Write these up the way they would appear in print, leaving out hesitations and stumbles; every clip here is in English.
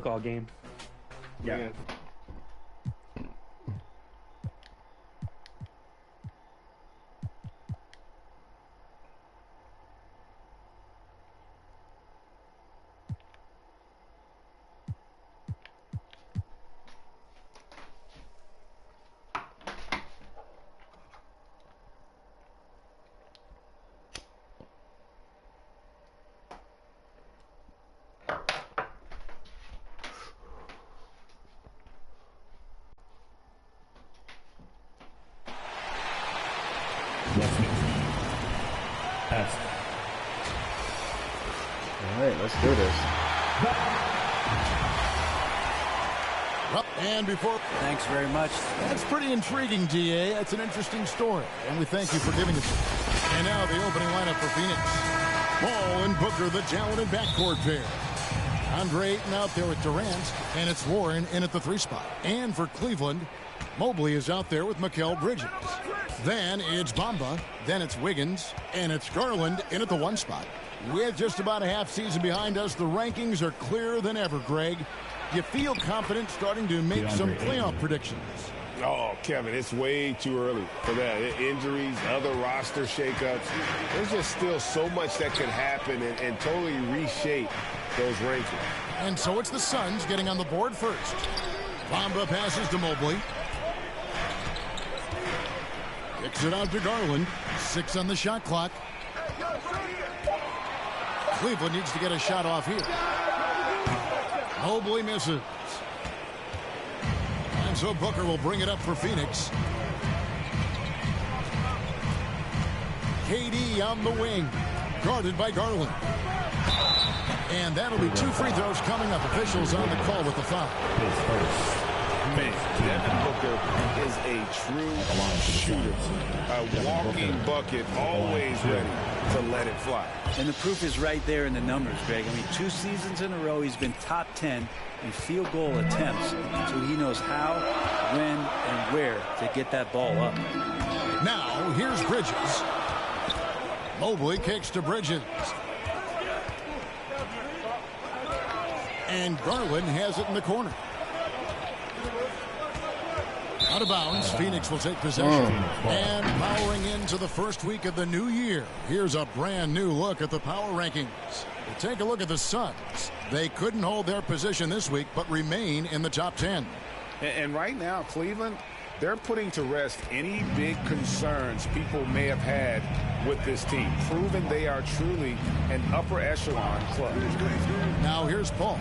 took all game. Yeah. Alright, let's do this. And before... Thanks very much. That's pretty intriguing, DA. That's an interesting story. And we thank you for giving us it. And now the opening lineup for Phoenix. Ball and Booker, the talented backcourt pair. Andre Ayton out there with Durant. And it's Warren in at the 3 spot. And for Cleveland, Mobley is out there with Mikal Bridges. Then it's Bamba. Then it's Wiggins. And it's Garland in at the 1 spot. With just about a half season behind us, the rankings are clearer than ever, Greg. You feel confident starting to make some playoff predictions? Oh, Kevin, it's way too early for that. Injuries, other roster shakeups. There's just still so much that could happen and totally reshape those rankings. And so it's the Suns getting on the board first. Bamba passes to Mobley. Kicks it out to Garland. 6 on the shot clock. Cleveland needs to get a shot off here. Mobley misses. And so Booker will bring it up for Phoenix. KD on the wing. Guarded by Garland. And that'll be 2 free throws coming up. Officials on the call with the foul. Man, Devin Booker is a true shooter. A walking bucket, always ready to let it fly. And the proof is right there in the numbers, Greg. I mean, 2 seasons in a row, he's been top 10 in field goal attempts. So he knows how, when, and where to get that ball up. Now, here's Bridges. Mobley kicks to Bridges. And Garland has it in the corner. Out of bounds, Phoenix will take possession. And powering into the first week of the new year, here's a brand new look at the power rankings. We'll take a look at the Suns. They couldn't hold their position this week, but remain in the top 10. And right now, Cleveland, they're putting to rest any big concerns people may have had with this team, proving they are truly an upper echelon club. Now here's Paul.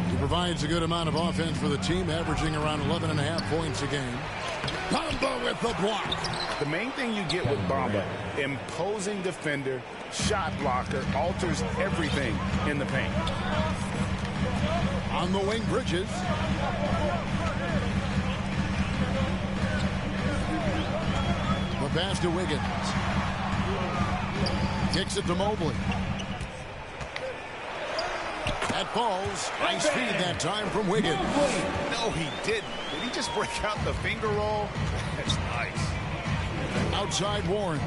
He provides a good amount of offense for the team, averaging around 11.5 points a game. Bamba with the block. The main thing you get with Bamba, imposing defender, shot blocker, alters everything in the paint. On the wing, Bridges. The pass to Wiggins. Kicks it to Mobley. That falls. Nice feed that time from Wiggins. No, he didn't. Did he just break out the finger roll? That's nice. Outside Warren.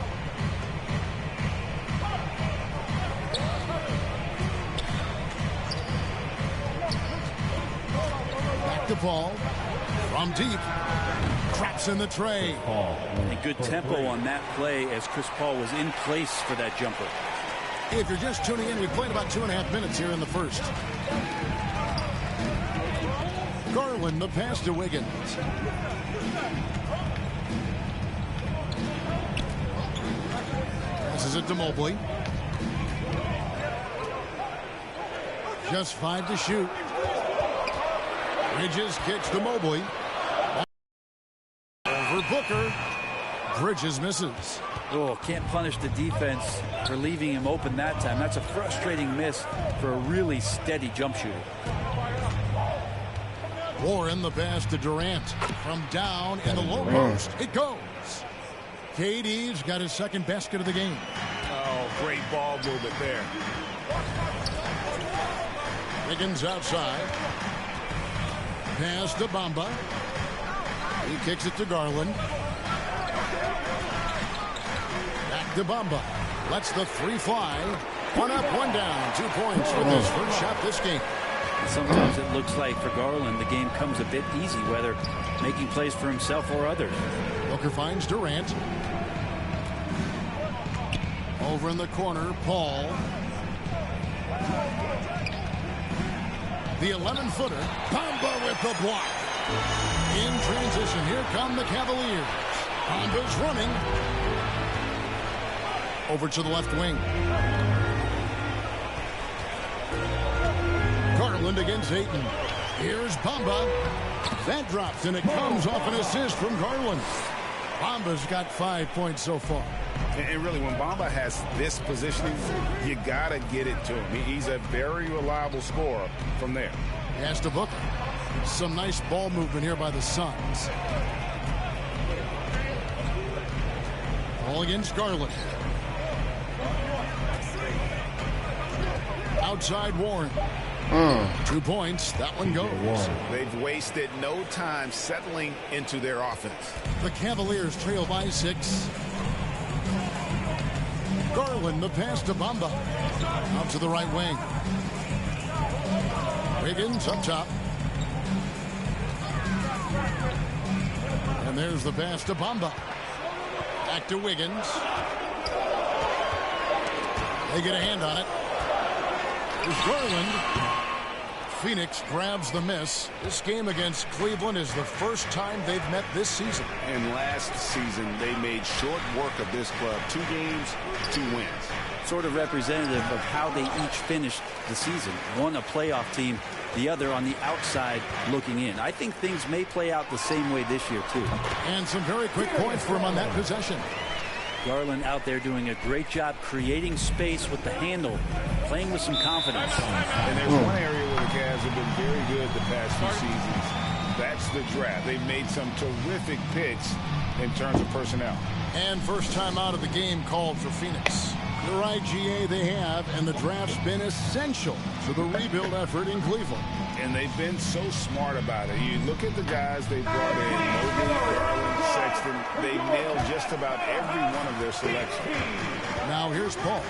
Back to Paul. From deep. Traps in the tray. And good tempo on that play as Chris Paul was in place for that jumper. If you're just tuning in, we've played about 2.5 minutes here in the first. Garland, the pass to Wiggins. Passes it to Mobley. Just 5 to shoot. Bridges kicks to Mobley. Over Booker. Bridges misses. Oh, can't punish the defense for leaving him open that time. That's a frustrating miss for a really steady jump shooter. Warren, the pass to Durant. From down in the low post. It goes. KD's got his second basket of the game. Oh, great ball movement there. Wiggins outside. Pass to Bamba. He kicks it to Garland. Back to Bamba. Lets the 3 fly. 1 up, 1 down. 2 points with his first shot this game. And sometimes it looks like for Garland the game comes a bit easy, whether making plays for himself or others. Booker finds Durant. Over in the corner, Paul. The 11-footer, Bamba with the block. In transition, here come the Cavaliers. Bamba's running. Over to the left wing. Garland against Ayton. Here's Bamba. That drops, and it comes off an assist from Garland. Bamba's got 5 points so far. And really, when Bamba has this positioning, you got to get it to him. He's a very reliable scorer from there. Pass to Booker. Some nice ball movement here by the Suns. Ball against Garland. Outside Warren. 2 points. That one goes. They've wasted no time settling into their offense. The Cavaliers trail by 6. Garland, the pass to Bamba. Out to the right wing. Wiggins up top. And there's the pass to Bamba. Back to Wiggins. They get a hand on it. Here's Garland. Phoenix grabs the miss. This game against Cleveland is the first time they've met this season. And last season, they made short work of this club. 2 games, 2 wins. Sort of representative of how they each finished the season. One a playoff team, the other on the outside looking in. I think things may play out the same way this year, too. And some very quick points for him on that possession. Garland out there doing a great job creating space with the handle, playing with some confidence. And there's one area where the Cavs have been very good the past few seasons. That's the draft. They've made some terrific picks in terms of personnel. And first time out of the game called for Phoenix. You're right, GA, they have, and the draft's been essential to the rebuild effort in Cleveland. And they've been so smart about it. You look at the guys they brought in, Mobley, Garland, Sexton. They've nailed just about every one of their selections. Now here's Paul.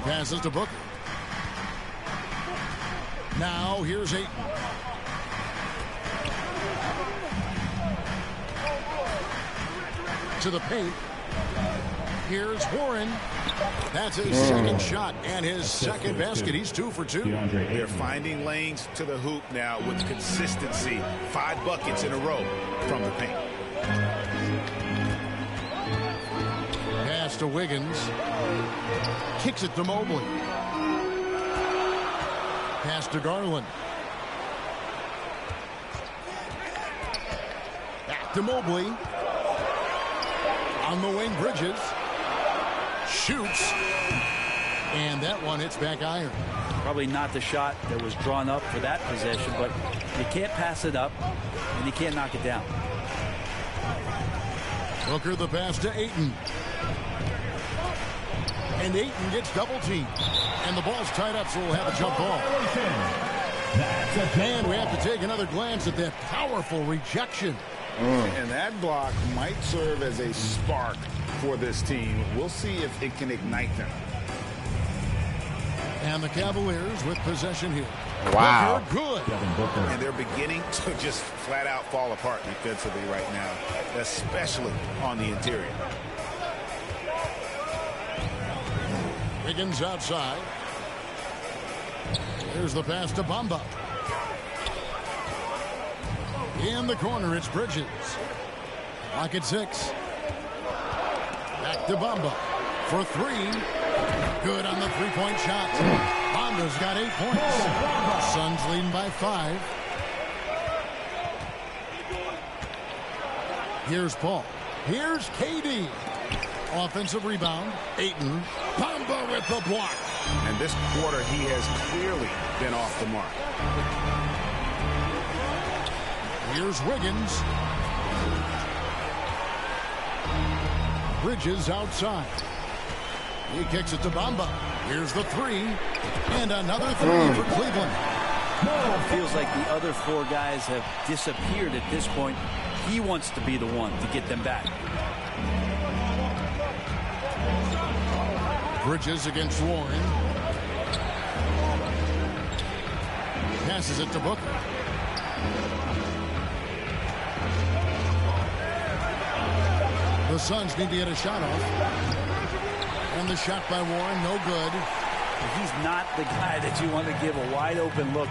Passes to Booker. Now here's Ayton. To the paint. Here's Warren. That's his second shot and his second basket. He's 2 for 2. They're finding lanes to the hoop now with consistency. 5 buckets in a row from the paint. Pass to Wiggins. Kicks it to Mobley. Pass to Garland. Back to Mobley. On the wing, Bridges. Shoots. And that one hits back iron. Probably not the shot that was drawn up for that possession, but you can't pass it up, and you can't knock it down. Booker the pass to Ayton. And Ayton gets double teamed. And the ball's tied up, so we'll have a jump ball. And we have to take another glance at that powerful rejection. And that block might serve as a spark for this team. We'll see if it can ignite them. And the Cavaliers with possession here. Wow. Booker, good. And they're beginning to just flat out fall apart defensively right now, especially on the interior. Wiggins outside. Here's the pass to Bamba. In the corner, it's Bridges. Lock at 6. Back to Bamba for 3. Good on the 3-point shot. Bamba's got 8 points. Suns leading by 5. Here's Paul. Here's KD. Offensive rebound. Ayton. Bamba with the block. And this quarter, he has clearly been off the mark. Here's Wiggins. Bridges outside. He kicks it to Bamba. Here's the 3. And another 3 for Cleveland. It feels like the other 4 guys have disappeared at this point. He wants to be the one to get them back. Bridges against Warren. Passes it to Booker. The Suns need to get a shot off. And the shot by Warren, no good. He's not the guy that you want to give a wide open look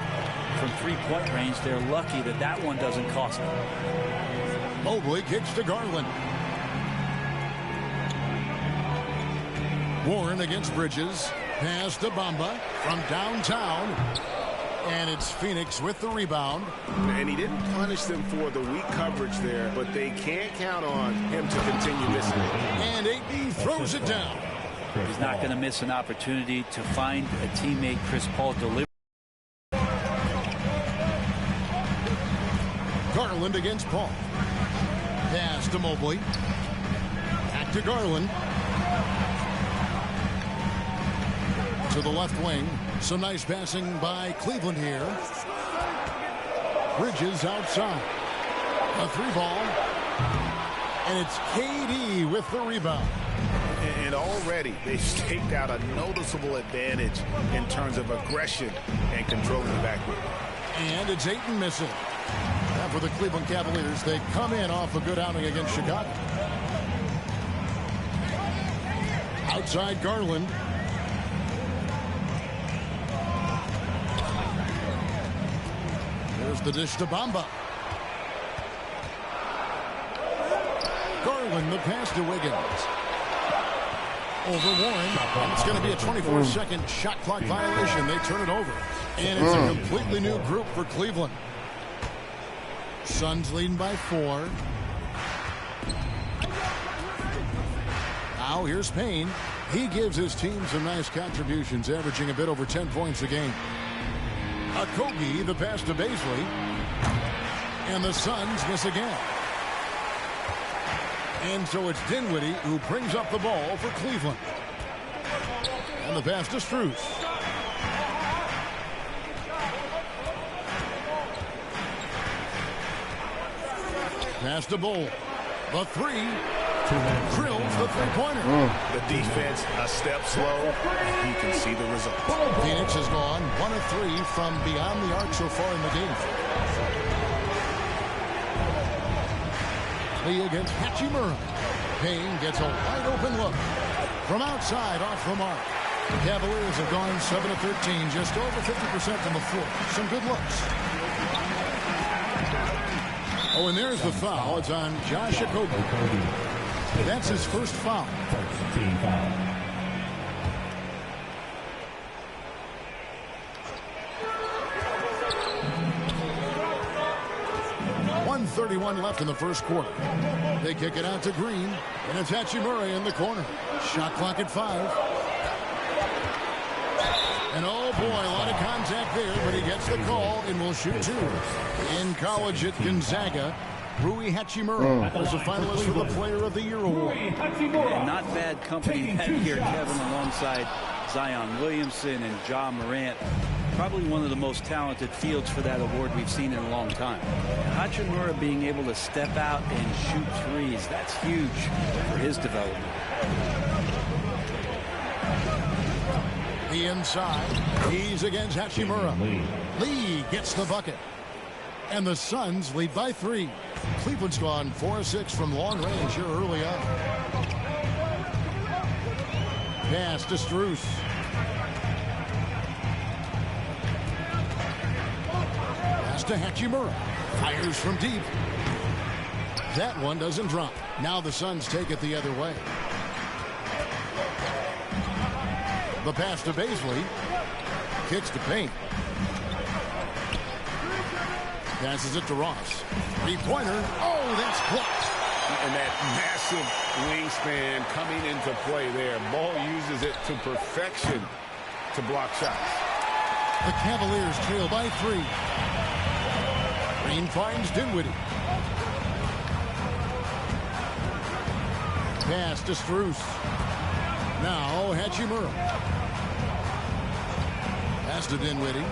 from three-point range. They're lucky that that one doesn't cost them. Mobley kicks to Garland. Warren against Bridges. Pass to Bamba from downtown. And it's Phoenix with the rebound. And he didn't punish them for the weak coverage there, but they can't count on him to continue missing it. And AD throws it down. He's not going to miss an opportunity to find a teammate. Chris Paul delivered. Garland against Paul. Pass to Mobley. Back to Garland. To the left wing. Some nice passing by Cleveland here. Bridges outside. A three ball. And it's KD with the rebound. And already they've staked out a noticeable advantage in terms of aggression and controlling the backcourt. And it's Ayton missing. Now for the Cleveland Cavaliers, they come in off a good outing against Chicago. Outside Garland. There's the dish to Bamba. Garland, the pass to Wiggins. Over Warren. And it's going to be a 24-second shot clock violation. They turn it over. And it's a completely new group for Cleveland. Suns leading by 4. Now here's Payne. He gives his team some nice contributions, averaging a bit over 10 points a game. Kobe, the pass to Baisley. And the Suns miss again. And so it's Dinwiddie who brings up the ball for Cleveland. And the pass to Strus. Pass to Bull. The three. Drills the three-pointer. The defense a step slow. You can see the result. Phoenix has gone 1 of 3 from beyond the arc so far in the game. Lee against Hachimura. Payne gets a wide-open look. From outside, off the mark. The Cavaliers have gone 7 of 13, just over 50% from the floor. Some good looks. Oh, and there's the foul. It's on Josh Okogie. That's his first foul. 1:31 left in the first quarter. They kick it out to Green, and it's Hachimura in the corner. Shot clock at 5. And oh boy, a lot of contact there, but he gets the call and will shoot 2. In college at Gonzaga, Rui Hachimura was a finalist for the Player of the Year award. And not bad company that year, Kevin, alongside Zion Williamson and Ja Morant. Probably one of the most talented fields for that award we've seen in a long time. Hachimura being able to step out and shoot threes, that's huge for his development. The inside, he's against Hachimura. Lee gets the bucket. And the Suns lead by 3. Cleveland's gone 4 of 6 from long range here early on. Pass to Strus. Pass to Hachimura. Fires from deep. That one doesn't drop. Now the Suns take it the other way. The pass to Baisley. Kicks to Payne. Passes it to Ross. Three-pointer. Oh, that's blocked. And that massive wingspan coming into play there. Ball uses it to perfection to block shots. The Cavaliers trail by 3. Green finds Dinwiddie. Pass to Strus. Now Hachimura. Pass to Dinwiddie.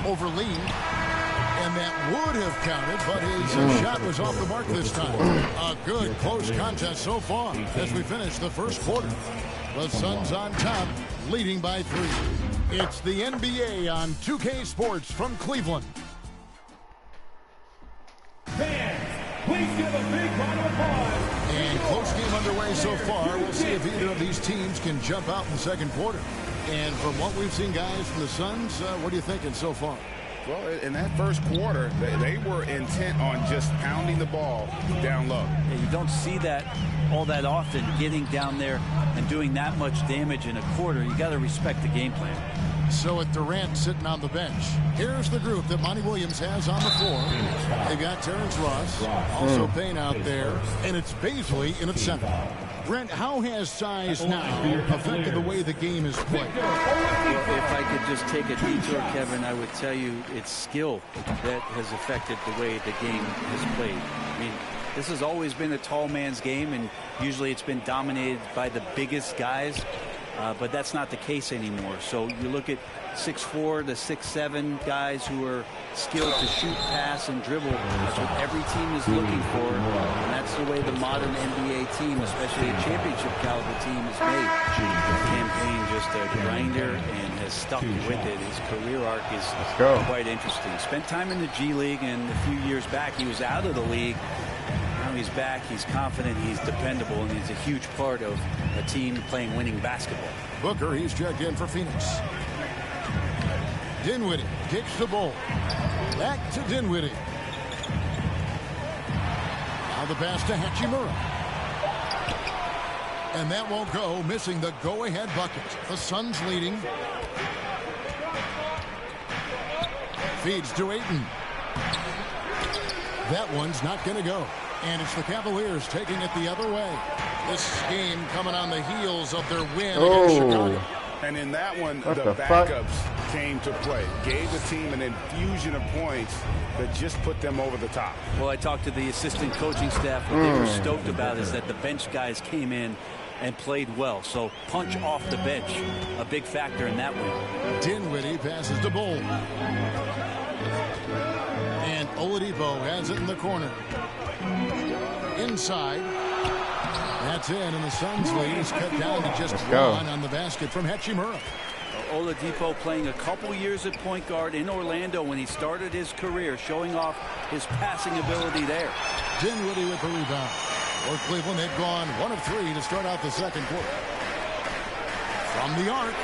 Over Lee. And that would have counted, but his shot was off the mark this time. A good close contest so far as we finish the first quarter. The Suns on top, leading by 3. It's the NBA on 2K Sports from Cleveland. Fans, please give a big round of applause. And close game underway so far. We'll see if either of these teams can jump out in the second quarter. And from what we've seen, guys, from the Suns, what are you thinking so far? Well, in that first quarter, they were intent on just pounding the ball down low. Yeah, you don't see that all that often, getting down there and doing that much damage in a quarter. You got to respect the game plan. So with Durant sitting on the bench, here's the group that Monty Williams has on the floor. They've got Terrence Ross, also Payne out there, and it's Baisley in at center. Brent, how has size now affected the way the game is played? Well, if I could just take a detour, Kevin, I would tell you it's skill that has affected the way the game is played. I mean, this has always been a tall man's game, and usually it's been dominated by the biggest guys. But that's not the case anymore. So you look at 6'4" to 6'7" guys who are skilled to shoot, pass, and dribble. That's what every team is looking for. And that's the way the modern NBA team, especially a championship caliber team, is made. Campaign just a grinder and has stuck with it. His career arc is quite interesting. Spent time in the G League, and a few years back he was out of the league. Now he's back, he's confident, he's dependable, and he's a huge part of a team playing winning basketball. Booker, he's checked in for Phoenix. Dinwiddie kicks the ball. Back to Dinwiddie. Now the pass to Hachimura. And that won't go, missing the go-ahead bucket. The Suns leading. Feeds to Ayton. That one's not going to go. And it's the Cavaliers taking it the other way. This game coming on the heels of their win against Chicago. And in that one, the backups came to play. Gave the team an infusion of points that just put them over the top. Well, I talked to the assistant coaching staff. What they were stoked about is that the bench guys came in and played well. So punch off the bench, a big factor in that win. Dinwiddie passes to Bull. And Oladipo has it in the corner. Inside. That's in, and the Suns lead is cut down to just one on the basket from Hachimura. Oladipo playing a couple years at point guard in Orlando when he started his career, showing off his passing ability there. Dinwiddie with the rebound. For Cleveland, they've gone 1 of 3 to start out the second quarter. From the arc.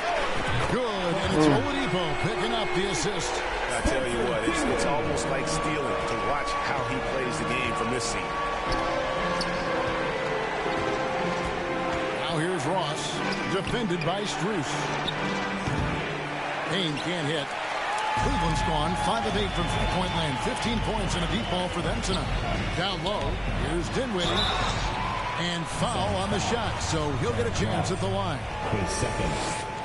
Good, and it's Oladipo picking up the assist. I tell you what, it's almost like stealing to watch how he plays the game from this seat. Now here's Ross, defended by Strus. Payne can't hit. Cleveland's gone 5 of 8 from three-point land. 15 points and a deep ball for them tonight. Down low, here's Dinwiddie. And foul on the shot, so he'll get a chance at the line.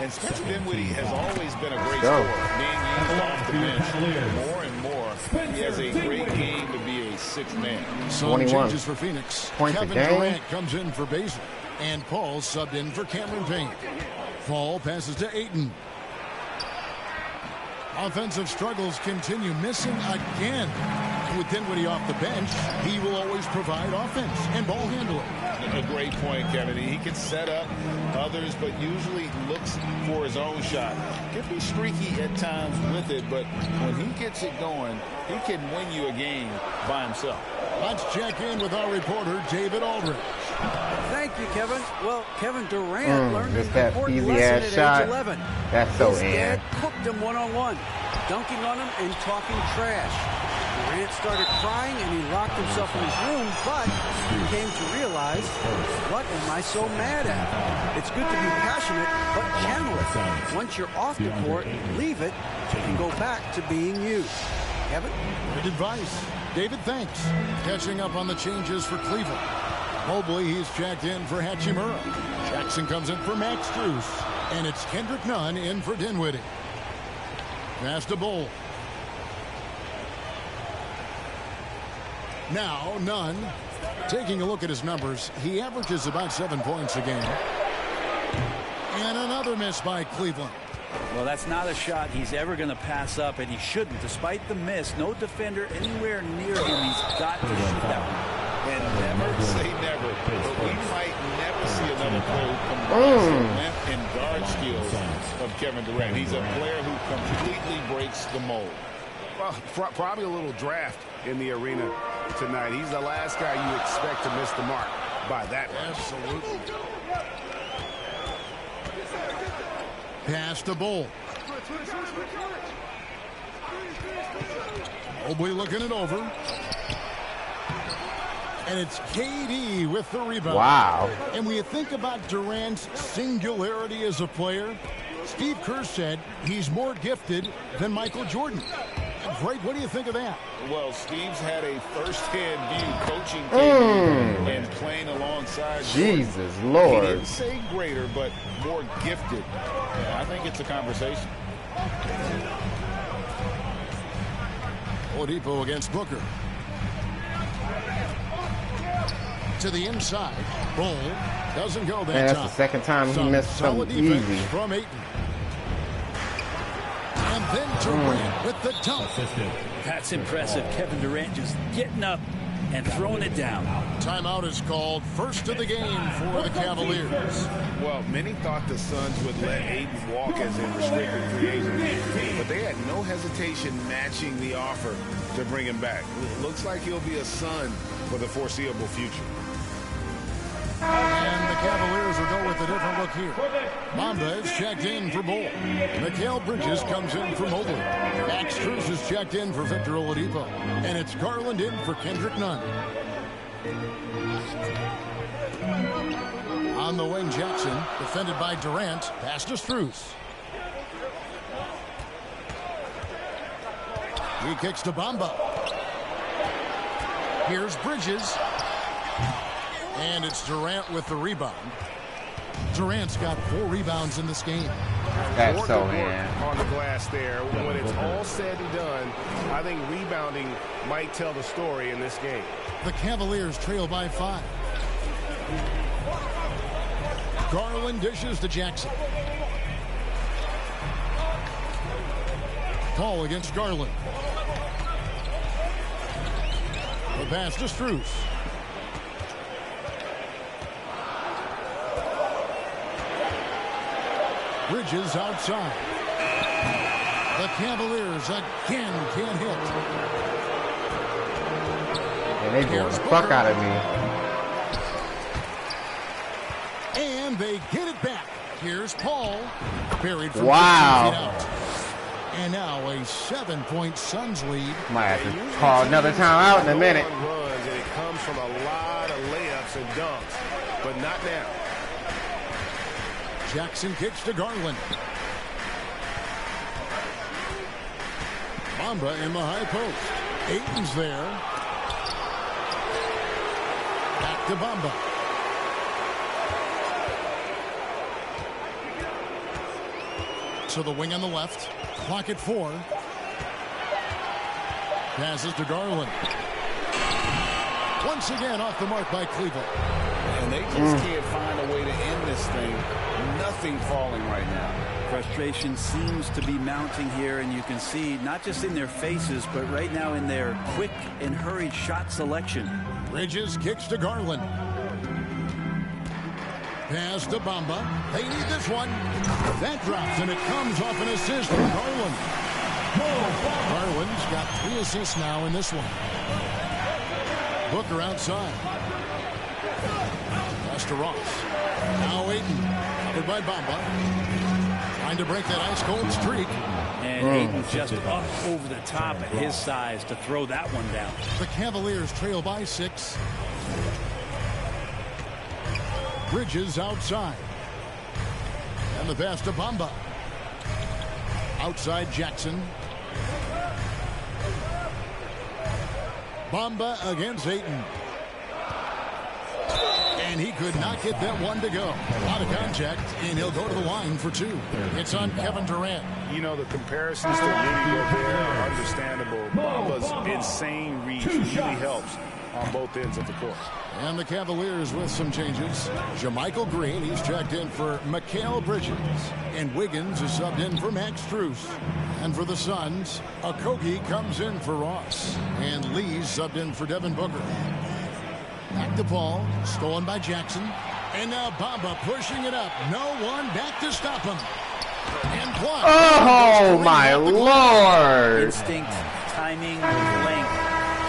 And Spencer Dinwiddie has always been a great scorer, being used off the bench more and more. He has a great game to be a sixth man. Some changes for Phoenix. Kevin Durant comes in for Baisley, and Paul subbed in for Cameron Payne. Paul passes to Ayton. Offensive struggles continue, missing again. With Dinwiddie off the bench, he will always provide offense and ball handling. A great point, Kevin. He can set up others, but usually looks for his own shot. Can be streaky at times with it, but when he gets it going, he can win you a game by himself. Let's check in with our reporter, David Aldridge. Thank you, Kevin. Well, Kevin Durant learned an that important easy lesson ass at shot. age 11. That's so His dad in. cooked him one-on-one, dunking on him and talking trash. Durant started crying and he locked himself in his room, but he came to realize, what am I so mad at? It's good to be passionate, but channel it. Once you're off the court, leave it and go back to being you. Kevin? Good advice. David, thanks. Catching up on the changes for Cleveland. Mobley, he's checked in for Hachimura. Jackson comes in for Max Strus. And it's Kendrick Nunn in for Dinwiddie. Pass to Bull. Now, Nunn, taking a look at his numbers, he averages about 7 points a game. And another miss by Cleveland. Well, that's not a shot he's ever going to pass up, and he shouldn't. Despite the miss, no defender anywhere near him. He's got to shoot that one. And never say never, but we might never see another player come down and guard leadership skills of Kevin Durant. He's a player who completely breaks the mold. Well, probably a little draft in the arena tonight. He's the last guy you expect to miss the mark by that much. Absolutely. Pass to Bull. Mobley looking it over. And it's KD with the rebound. Wow. And when you think about Durant's singularity as a player, Steve Kerr said he's more gifted than Michael Jordan. Frank, what do you think of that? Well, Steve's had a first-hand view coaching KD and playing alongside Jesus Jordan. Lord. He didn't say greater, but more gifted. Yeah, I think it's a conversation. Oladipo against Booker. To the inside. Roll. Doesn't go that Man, that's time. the second time he missed something easy. From Ayton. And then Durant with the dunk. That's impressive. Kevin Durant just getting up and throwing it down. Timeout is called. First of the game for the Cavaliers. Well, many thought the Suns would let Ayton walk as a restricted free agent, but they had no hesitation matching the offer to bring him back. It looks like he'll be a Sun for the foreseeable future. And the Cavaliers will go with a different look here. Mamba is checked in for Bull. Mikal Bridges comes in for Mobley. Max Strus is checked in for Victor Oladipo. And it's Garland in for Kendrick Nunn. On the wing, Jackson, defended by Durant. Pass to Strus. He kicks to Bamba. Here's Bridges. And it's Durant with the rebound. Durant's got 4 rebounds in this game. That's so, man. On the glass there. When it's all said and done, I think rebounding might tell the story in this game. The Cavaliers trail by 5. Garland dishes to Jackson. Paul against Garland. The pass to Strus. Bridges outside. The Cavaliers again can't hit. And they blowing the fuck out of me. And they get it back. Here's Paul. Buried from 15 feet out. And now a 7-point Suns lead. Might have to call another timeout in a minute. Runs, and it comes from a lot of layups and dunks, but not now. Jackson kicks to Garland. Bamba in the high post. Ayton's there. Back to Bamba. To the wing on the left. Clock at 4. Passes to Garland. Once again off the mark by Cleveland. And they just can't find a way to end this thing. Nothing falling right now. Frustration seems to be mounting here, and you can see not just in their faces, but right now in their quick and hurried shot selection. Bridges kicks to Garland. Pass to Bamba. They need this one. That drops, and it comes off an assist from Garland. Garland's got 3 assists now in this one. Booker outside. Pass to Ross. Now Ayton. Covered by Bamba. Trying to break that ice-cold streak. And Ayton just up over the top at his size to throw that one down. The Cavaliers trail by 6. Bridges outside. And the pass to Bamba. Outside Jackson. Bamba against Ayton. And he could not get that one to go. Out of contact, and he'll go to the line for 2. It's on Kevin Durant. You know, the comparisons to Rudy Gobert are understandable. Bamba's insane reach really helps on both ends of the court. And the Cavaliers with some changes. JaMychal Green, he's checked in for Mikal Bridges. And Wiggins is subbed in for Max Strus. And for the Suns, Okogie comes in for Ross. And Lee's subbed in for Devin Booker. Back to Paul, stolen by Jackson. And now Bamba pushing it up. No one back to stop him. And blocked. Oh, my Lord. Instinct, timing, length.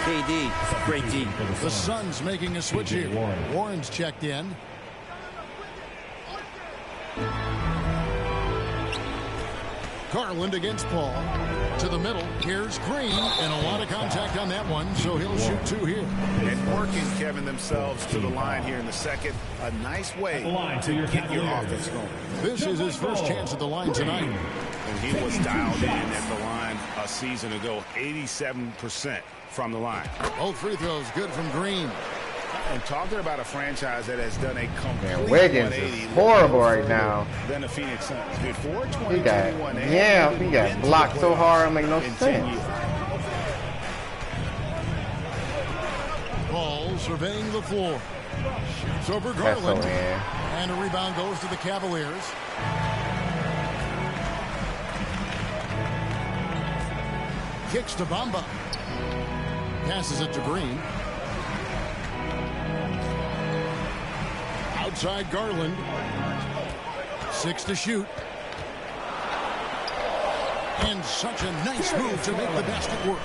KD, great team. The Suns making a switch here. Warren's checked in. Garland against Paul. To the middle. Here's Green. And a lot of contact on that one, so he'll shoot 2 here. And working, Kevin, themselves to the line here in the second. A nice way to get your offense going. This is his first chance at the line tonight. And he was dialed in at the line a season ago. 87% from the line. Both free throws good from Green. And talking about a franchise that has done a complete Wiggins is horrible right now. Than the Phoenix Suns. Before He got blocked so hard, it make no sense. Ball surveying the floor. Shoots over Garland. And a rebound goes to the Cavaliers. Kicks to Bamba. Passes it to Green. Outside Garland. 6 to shoot. And such a nice move to make the basket work.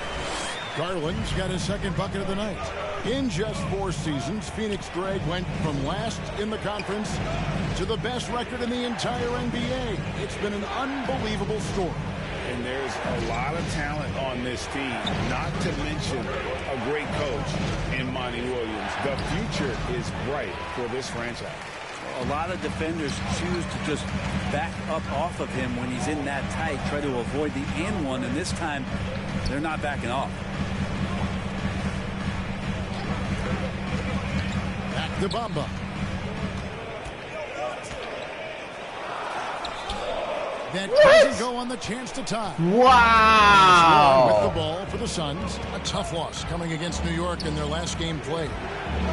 Garland's got his second bucket of the night. In just 4 seasons, Phoenix Greg went from last in the conference to the best record in the entire NBA. It's been an unbelievable story. And there's a lot of talent on this team, not to mention a great coach in Monty Williams. The future is bright for this franchise. A lot of defenders choose to just back up off of him when he's in that tight, try to avoid the and one, and this time they're not backing off. Back to Bamba. That doesn't go on the chance to tie. Wow. With the ball for the Suns. A tough loss coming against New York in their last game played.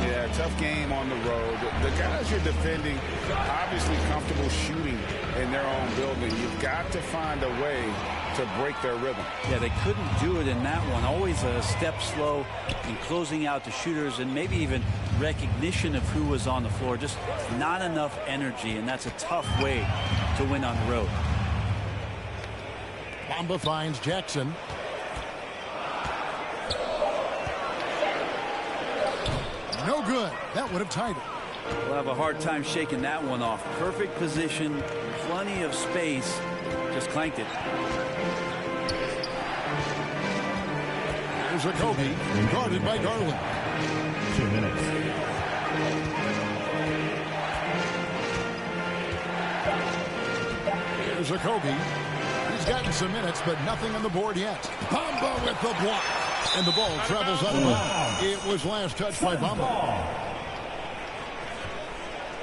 Yeah, tough game on the road. The guys you're defending, obviously comfortable shooting in their own building. You've got to find a way to break their rhythm. Yeah, they couldn't do it in that one. Always a step slow in closing out the shooters and maybe even recognition of who was on the floor. Just not enough energy, and that's a tough way to win on the road. Bamba finds Jackson. No good. That would have tied it. We'll have a hard time shaking that one off. Perfect position, plenty of space. Just clanked it. There's a Kobe, guarded by Garland. 2 minutes. There's a Kobe. He's gotten some minutes, but nothing on the board yet. Bamba with the block. And the ball travels out of bounds. It was last touched by Bamba.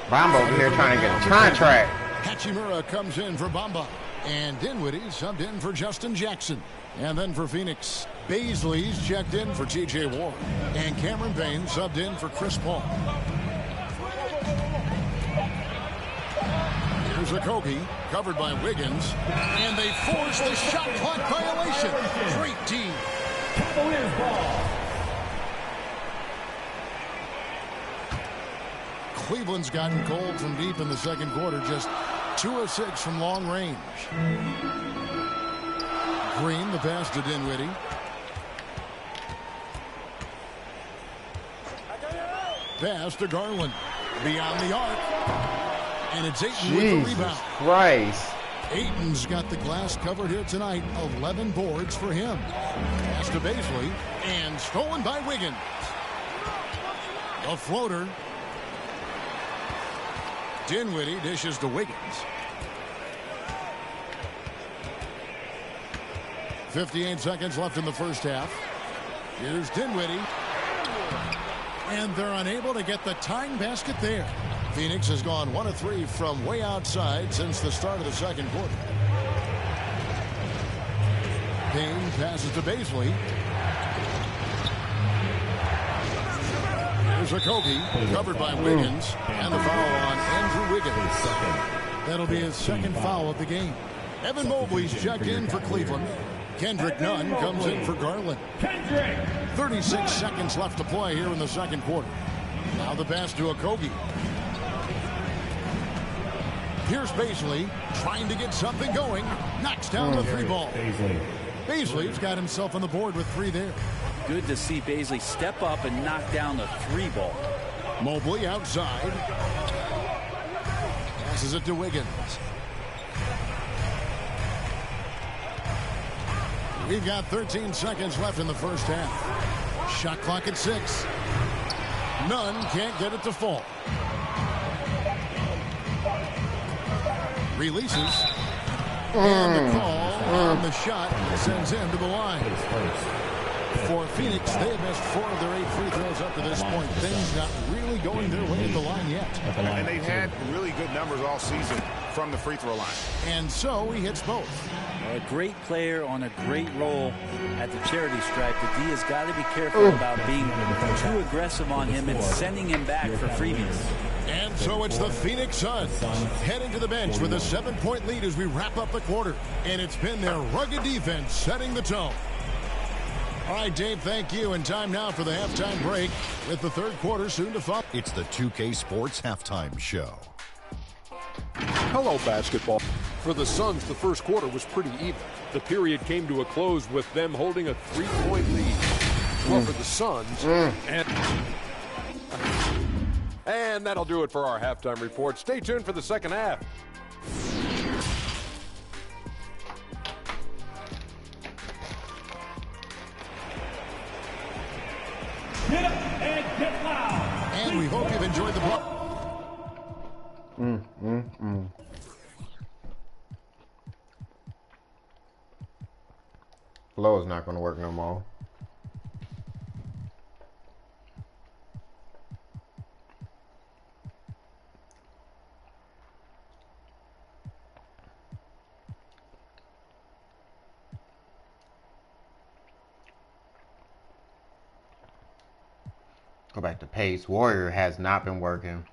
Bamba over here trying to get a contract. Hachimura comes in for Bamba. And Dinwiddie subbed in for Justin Jackson. And then for Phoenix, Baisley's checked in for T.J. Warren. And Cameron Payne subbed in for Chris Paul. Here's a Kobe, covered by Wiggins. And they force the shot clock violation. Great team. Cavaliers ball. Cleveland's gotten cold from deep in the second quarter. Just 2 of 6 from long range. Green, the pass to Dinwiddie. Pass to Garland. Beyond the arc. And it's Ayton with the rebound. Christ. Ayton's got the glass covered here tonight. 11 boards for him. Pass to Baisley. And stolen by Wiggins. A floater. Dinwiddie dishes to Wiggins. 58 seconds left in the first half. Here's Dinwiddie. And they're unable to get the tying basket there. Phoenix has gone 1 of 3 from way outside since the start of the second quarter. Payne passes to Baisley. Here's a Kobe, covered by Wiggins, and the foul on Andrew Wiggins. That'll be his second foul of the game. Evan Mobley's checked in for Cleveland. Kendrick Nunn comes in for Garland. 36 seconds left to play here in the second quarter. Now the pass to Okogie. Here's Baisley trying to get something going. Knocks down the 3 ball. Baisley's got himself on the board with 3 there. Good to see Baisley step up and knock down the 3 ball. Mobley outside. Passes it to Wiggins. We've got 13 seconds left in the first half. Shot clock at 6. Nunn can't get it to fall. Releases. And the call on the shot sends him to the line. For Phoenix, they have missed 4 of their 8 free throws up to this point. Things not really going their way at the line yet. And they've had really good numbers all season from the free throw line. And so he hits both. A great player on a great role at the charity stripe. The D has got to be careful about being too aggressive on him and sending him back for freebies. And so it's the Phoenix Suns heading to the bench with a 7-point lead as we wrap up the quarter. And it's been their rugged defense setting the tone. All right, Dave, thank you. And time now for the halftime break with the third quarter soon to follow. It's the 2K Sports Halftime Show. Hello, basketball. For the Suns, the first quarter was pretty even. The period came to a close with them holding a 3-point lead. Well, for the Suns, and that'll do it for our halftime report. Stay tuned for the second half. Get up and get loud. And we hope you've enjoyed the ball. Flow is not going to work no more. Go back to pace. Warrior has not been working.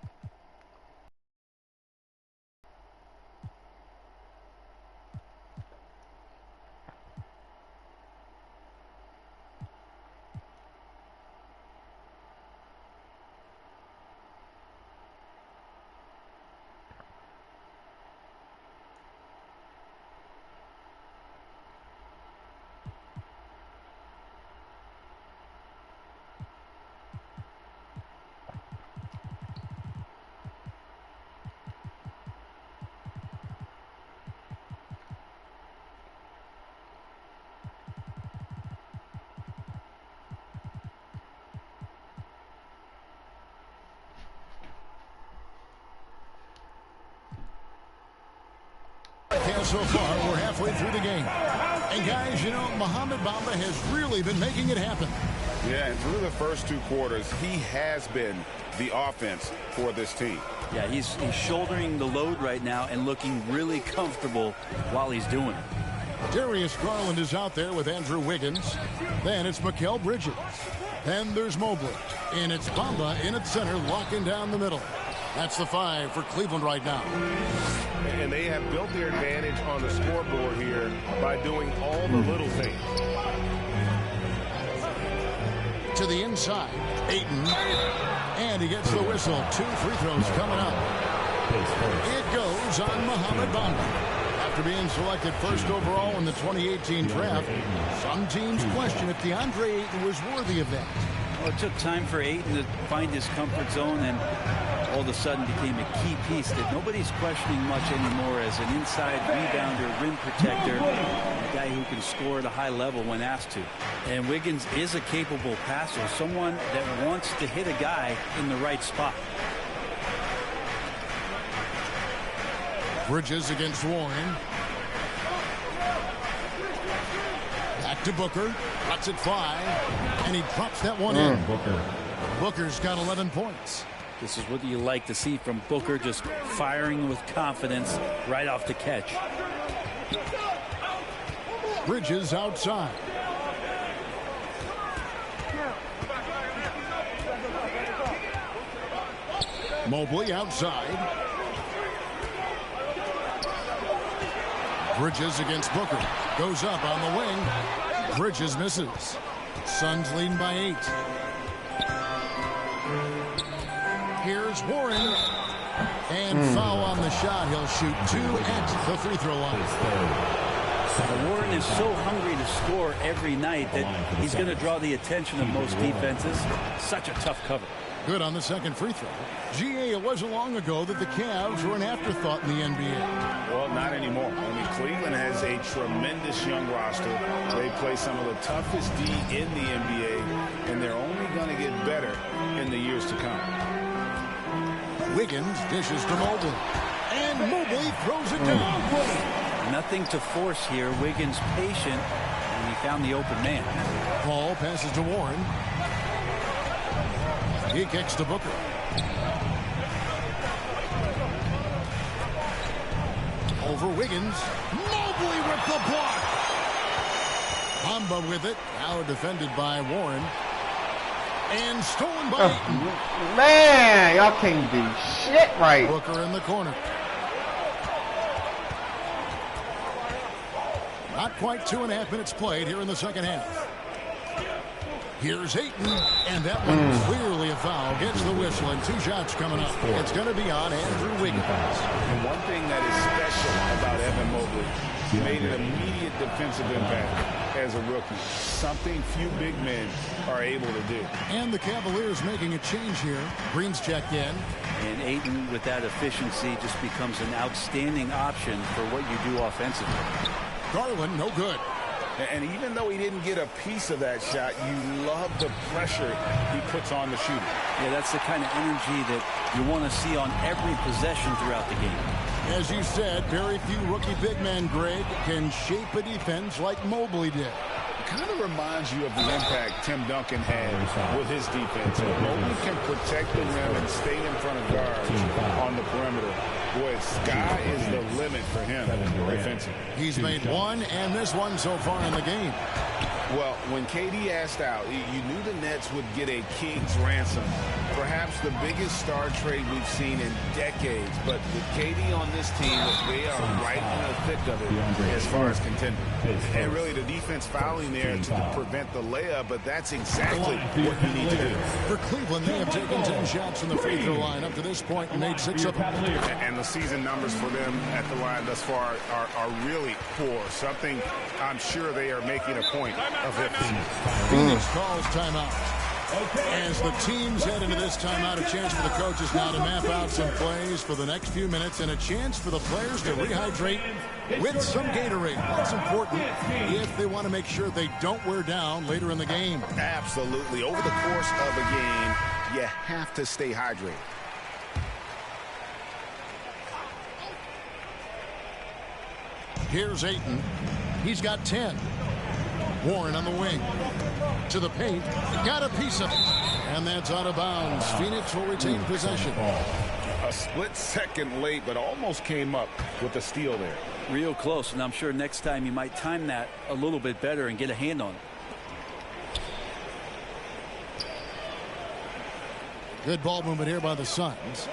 So far, we're halfway through the game. And guys, you know, Mohamed Bamba has really been making it happen. Yeah, and through the first 2 quarters, he has been the offense for this team. Yeah, he's shouldering the load right now and looking really comfortable while he's doing it. Darius Garland is out there with Andrew Wiggins. Then it's Mikal Bridges. Then there's Mobley. And it's Bamba in at center, locking down the middle. That's the 5 for Cleveland right now. And they have built their advantage on the scoreboard here by doing all the little things. To the inside, Ayton. And he gets the whistle. 2 free throws coming up. It goes on Mohamed Bamba. After being selected first overall in the 2018 draft, some teams question if DeAndre Ayton was worthy of that. Well, it took time for Ayton to find his comfort zone and all of a sudden became a key piece that nobody's questioning much anymore as an inside rebounder, rim protector, a guy who can score at a high level when asked to. And Wiggins is a capable passer, someone that wants to hit a guy in the right spot. Bridges against Warren. Back to Booker. Cuts it 5. And he drops that one in. Booker's got 11 points. This is what you like to see from Booker, just firing with confidence right off the catch. Bridges outside. Mobley outside. Bridges against Booker. Goes up on the wing. Bridges misses. Suns leading by 8. Here's Warren. And foul on the shot. He'll shoot 2 at the free throw line. Warren is so hungry to score every night that he's going to draw the attention of most defenses. Such a tough cover. Good on the second free throw. GA, it wasn't long ago that the Cavs were an afterthought in the NBA. Well, not anymore. I mean, Cleveland has a tremendous young roster. They play some of the toughest D in the NBA, and they're only going to get better in the years to come. Wiggins dishes to Mobley. And Mobley throws it down. Nothing to force here. Wiggins patient, and he found the open man. Paul passes to Warren. He kicks to Booker. Over Wiggins. Mobley with the block. Bamba with it. Now defended by Warren. And stolen by Ayton. Man, y'all can't do shit right. Booker in the corner. Not quite 2.5 minutes played here in the second half. Here's Ayton, and that one clearly a foul. Gets the whistle, and 2 shots coming up. It's going to be on Andrew Wiggins. And one thing that is special about Evan Mobley, he made an immediate defensive impact as a rookie. Something few big men are able to do. And the Cavaliers making a change here. Green's checked in. And Ayton, with that efficiency, just becomes an outstanding option for what you do offensively. Garland, no good. And even though he didn't get a piece of that shot, you love the pressure he puts on the shooter. Yeah, that's the kind of energy that you want to see on every possession throughout the game. As you said, very few rookie big men, Greg, can shape a defense like Mobley did. It kind of reminds you of the impact Tim Duncan had with his defense. Mobley can protect the rim and stay in front of guards on the perimeter. Boy, sky is the limit for him defensively. He's made one and this one so far in the game. Well, when KD asked out, you knew the Nets would get a king's ransom. Perhaps the biggest star trade we've seen in decades. But with KD on this team, they are right in the thick of it as far as contending. And really, the defense fouling there to prevent the layup, but that's exactly what you need to do. For Cleveland, they have taken 10 shots from the free throw line up to this point and made 6 of them. And the season numbers for them at the line thus far are really poor. Something I'm sure they are making a point of it. Phoenix calls timeout. As the teams head into this timeout, a chance for the coaches now to map out some plays for the next few minutes and a chance for the players to rehydrate with some Gatorade. That's important if they want to make sure they don't wear down later in the game. Absolutely. Over the course of a game, you have to stay hydrated. Here's Ayton. He's got 10. Warren on the wing. To the paint. Got a piece of it. And that's out of bounds. Phoenix will retain possession. A split second late, but almost came up with the steal there. Real close, and I'm sure next time you might time that a little bit better and get a hand on it. Good ball movement here by the Suns.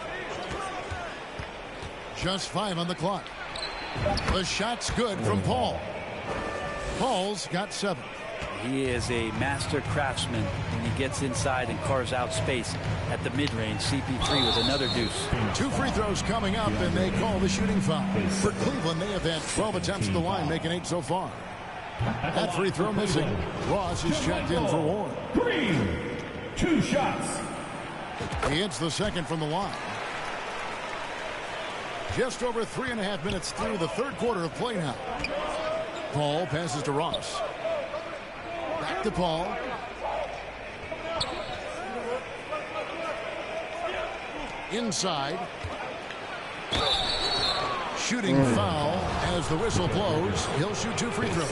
Just 5 on the clock. The shot's good from Paul. Paul's got 7. He is a master craftsman when he gets inside and carves out space at the mid-range. CP3 with another deuce. 2 free throws coming up, and they call the shooting foul. For Cleveland, they have had 12 attempts at the line, making 8 so far. That free throw missing. Ross is checked in for Warren. Green, 2 shots. He hits the second from the line. Just over 3.5 minutes through the third quarter of play now. Paul passes to Ross. Back to Paul. Inside. Shooting foul as the whistle blows. He'll shoot 2 free throws.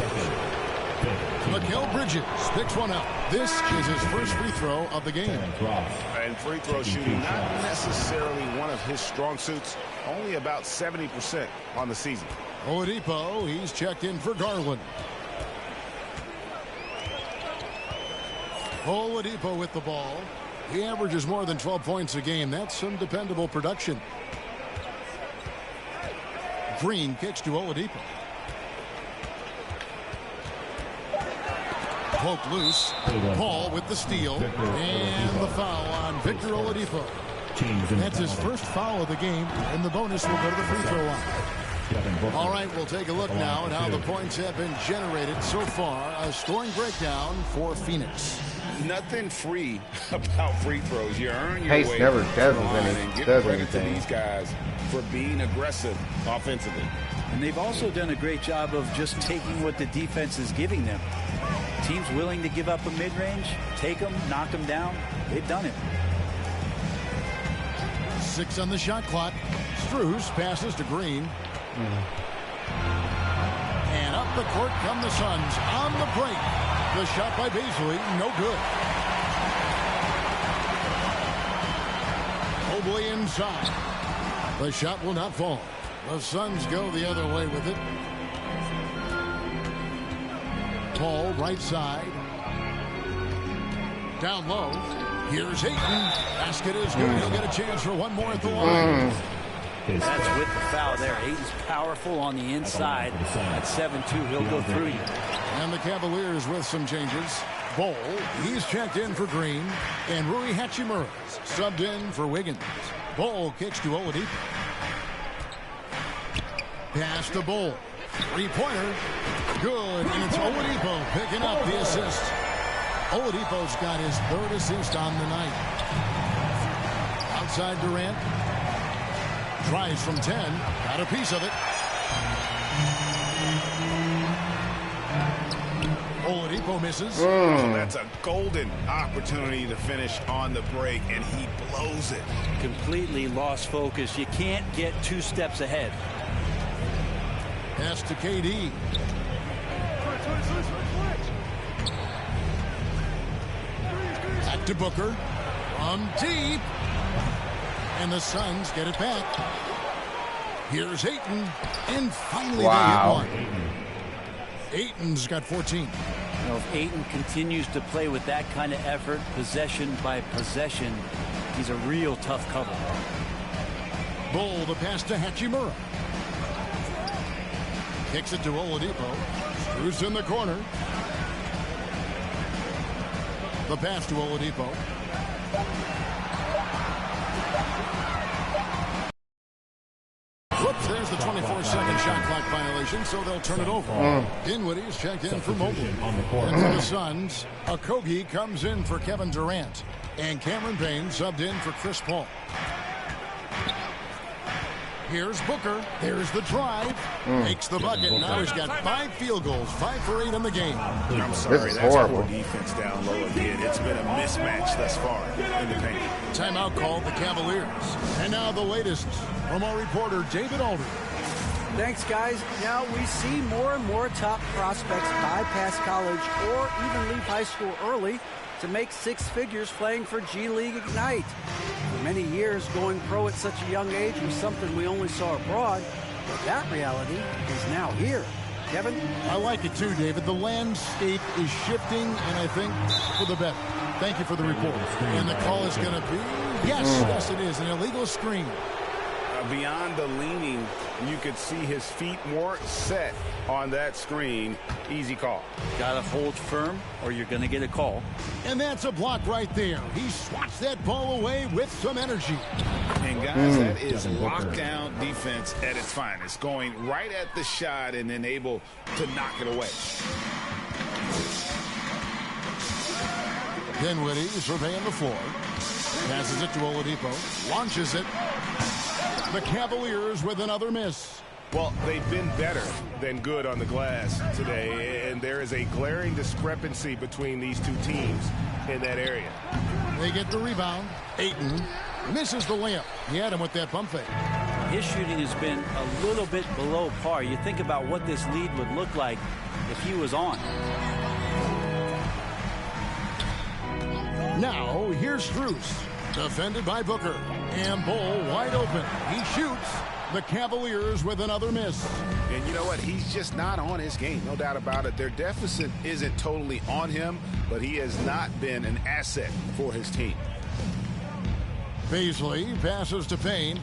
Mikal Bridges picks one up. This is his first free throw of the game. And free throw shooting, not necessarily one of his strong suits. Only about 70% on the season. Oladipo, he's checked in for Garland. Oladipo with the ball. He averages more than 12 points a game. That's some dependable production. Green kicks to Oladipo. Poked loose. Paul with the steal. And the foul on Victor Oladipo. That's his first foul of the game, and the bonus will go to the free throw line. All right, we'll take a look now at how the points have been generated so far. A scoring breakdown for Phoenix. Nothing free about free throws. You earn your Pace way never does to the line, and give does credit to anything. these guys for being aggressive offensively. And they've also done a great job of just taking what the defense is giving them. Teams willing to give up a mid-range, take them, knock them down. They've done it. 6 on the shot clock. Strus passes to Green. And up the court come the Suns on the break. The shot by Beasley, no good. Mobley inside. The shot will not fall. The Suns go the other way with it. Paul, right side. Down low. Here's Ayton. Basket is good. He'll get a chance for one more at the line. That's with the foul there. Ayton's powerful on the inside. At 7-2, he'll go through you. And the Cavaliers with some changes. Bol, he's checked in for Green. And Rui Hachimura's subbed in for Wiggins. Bol kicks to Oladipo. Pass to Bol. Three-pointer. Good. And it's Oladipo picking up the assist. Oladipo's got his third assist on the night. Outside Durant. Tries from 10. Got a piece of it. Oladipo misses. That's a golden opportunity to finish on the break, and he blows it. Completely lost focus. You can't get 2 steps ahead. Pass to KD. Back to Booker. From deep. And the Suns get it back. Here's Ayton. And finally they hit one. Ayton's got 14. You know, if Ayton continues to play with that kind of effort, possession by possession, he's a real tough cover. Bol, the pass to Hachimura. Kicks it to Oladipo. Strus in the corner. The pass to Oladipo. Whoops, there's the 24-second shot clock violation, so they'll turn it over. Dinwiddie's checked in for Mobley. And for the Suns, Okogie comes in for Kevin Durant. And Cameron Payne subbed in for Chris Paul. Here's Booker. There's the drive. Makes the bucket. Now he's got 5 field goals. 5 for 8 in the game. I'm sorry, This is that's horrible. poor defense down low again. It's been a mismatch thus far in the paint. Timeout called the Cavaliers. And now the latest from our reporter, David Aldridge. Thanks, guys. Now we see more and more top prospects bypass college or even leave high school early to make 6 figures playing for G League Ignite. For many years, going pro at such a young age was something we only saw abroad, but that reality is now here. Kevin? I like it too, David. The landscape is shifting, and I think for the better. Thank you for the report. And the call is going to be, yes, it is, an illegal screen. Beyond the leaning, you could see his feet more set on that screen. Easy call. Gotta hold firm or you're gonna get a call. And that's a block right there. He swats that ball away with some energy. And guys, that is lockdown defense at its finest. Going right at the shot and then able to knock it away. Dinwiddie surveying the floor. Passes it to Oladipo. Launches it. The Cavaliers with another miss. Well, they've been better than good on the glass today, and there is a glaring discrepancy between these two teams in that area. They get the rebound. Ayton misses the layup. He had him with that pump fake. His shooting has been a little bit below par. You think about what this lead would look like if he was on. Now, here's Strus. Defended by Booker. And Bol wide open. He shoots. The Cavaliers with another miss. And you know what? He's just not on his game. No doubt about it. Their deficit isn't totally on him, but he has not been an asset for his team. Beasley passes to Payne.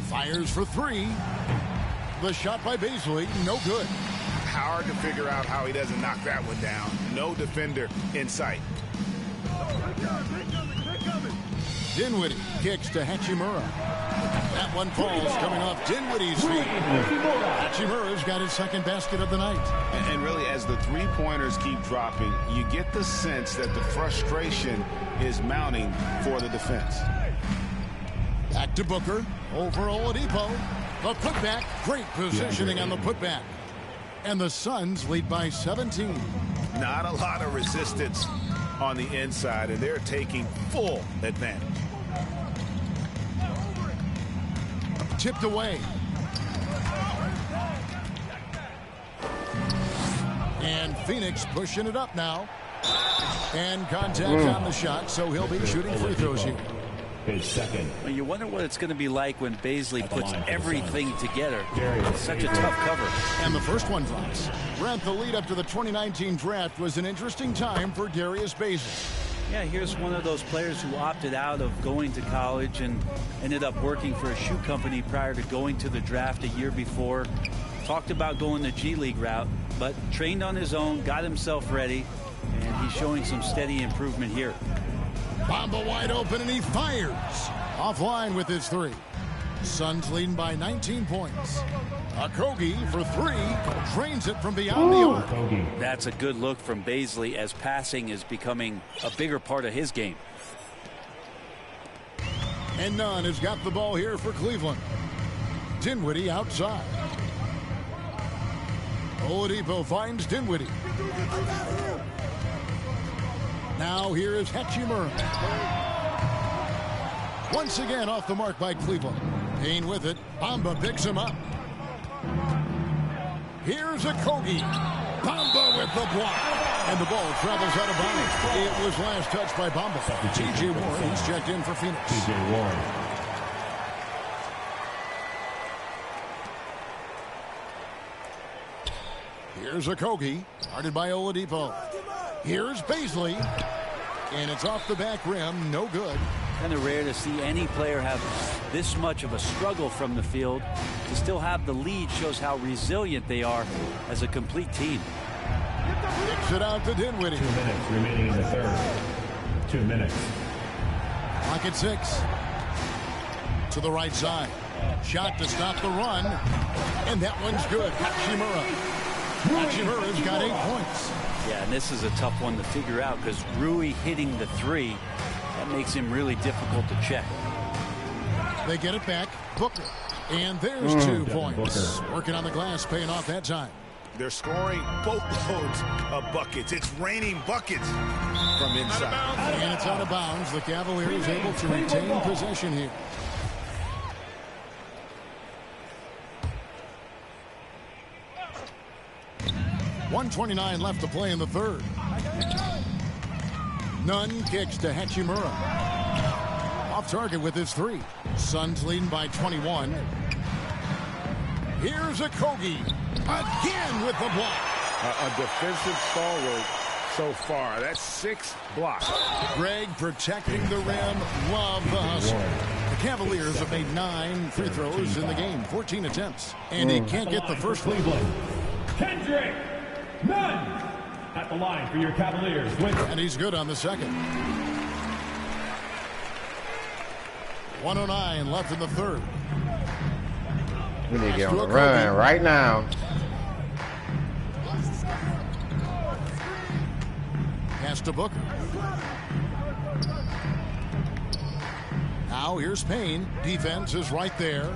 Fires for 3. The shot by Beasley, no good. Hard to figure out how he doesn't knock that one down. No defender in sight. Dinwiddie kicks to Hachimura. That one falls coming off Dinwiddie's feet. Hachimura's got his second basket of the night. And really, as the three-pointers keep dropping, you get the sense that the frustration is mounting for the defense. Back to Booker. Over Oladipo. The putback. Great positioning on the putback. And the Suns lead by 17. Not a lot of resistance on the inside, and they're taking full advantage. Tipped away. And Phoenix pushing it up now. And contact on the shot, so he'll be shooting free throws here. His second. Well, you wonder what it's going to be like when Bazley puts everything together. It's such a tough cover. And the first one drops. Brent, the lead up to the 2019 draft was an interesting time for Darius Bazley. Yeah, here's one of those players who opted out of going to college and ended up working for a shoe company prior to going to the draft a year before. Talked about going the G League route, but trained on his own, got himself ready, and he's showing some steady improvement here. Bamba wide open, and he fires. Offline with his three. Suns leading by 19 points. Okogie for three. Drains it from beyond the arc. That's a good look from Bazley as passing is becoming a bigger part of his game. And Nunn has got the ball here for Cleveland. Dinwiddie outside. Oladipo finds Dinwiddie. Now here is Hachimura. Once again off the mark by Cleveland. Payne with it. Bamba picks him up. Here's Okogie. Bamba with the block. And the ball travels out of bounds. It was last touched by Bamba. T.J. Warren, he's checked in for Phoenix. T.J. Warren. Here's Okogie. Guarded by Oladipo. Here's Bazley. And it's off the back rim. No good. Kind of rare to see any player have this much of a struggle from the field. To still have the lead shows how resilient they are as a complete team. Kicks it out to Dinwiddie. 2 minutes remaining in the third. 2 minutes. Clock at 6. To the right side. Shot to stop the run. And that one's good. Hachimura. Hachimura's got 8 points. Yeah, and this is a tough one to figure out because Rui hitting the three, that makes him really difficult to check. They get it back. Booker. And there's 2 points. Booker. Working on the glass, paying off that time. They're scoring boatloads of buckets. It's raining buckets from inside. And it's out of bounds. The Cavaliers able to retain possession here. .129 left to play in the third. Nunn kicks to Hachimura. Off target with his three. Suns leading by 21. Here's Okogie. Again with the block. A defensive stalwart so far. That's 6 blocks. Greg protecting the rim. Love the hustle. The Cavaliers have made 9 free throws in the game. 14 attempts. And he can't get the first lead. Kendrick Nunn at the line for your Cavaliers. And he's good on the second. 109 left in the third. We need to get on the run right now. Pass to Booker. Now here's Payne. Defense is right there.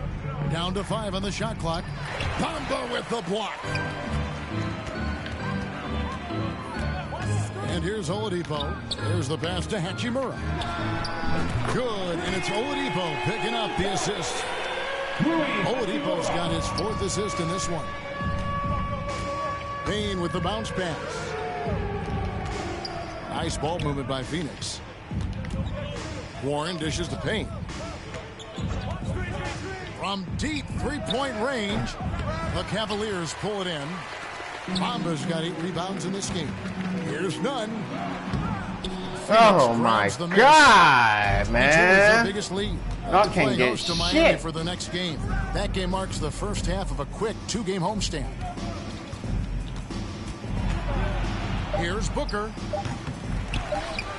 Down to 5 on the shot clock. Bamba with the block. And here's Oladipo. There's the pass to Hachimura. Good, and it's Oladipo picking up the assist. Oladipo's got his 4th assist in this one. Payne with the bounce pass. Nice ball movement by Phoenix. Warren dishes to Payne. From deep three-point range, the Cavaliers pull it in. Bamba's got 8 rebounds in this game. Here's Nunn. Oh my God, man! Biggest lead. Y'all can't get to Miami shit for the next game. That game marks the first half of a quick 2-game homestand. Here's Booker.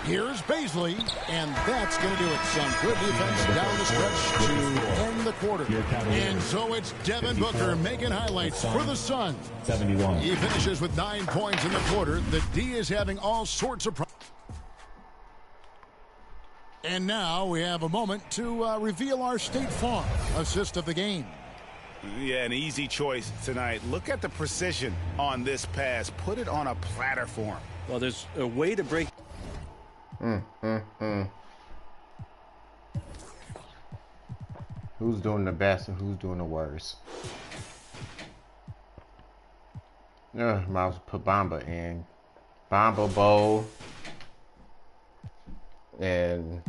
Here's Baisley, and that's going to do it. Some good defense down the stretch to end the quarter. And so it's Devin Booker making highlights for the Suns. 71. He finishes with 9 points in the quarter. The D is having all sorts of problems. And now we have a moment to reveal our State Farm assist of the game. Yeah, an easy choice tonight. Look at the precision on this pass. Put it on a platter for him. Well, there's a way to break. Who's doing the best and who's doing the worst? Might as well put Bamba in. Bamba, Bowl, and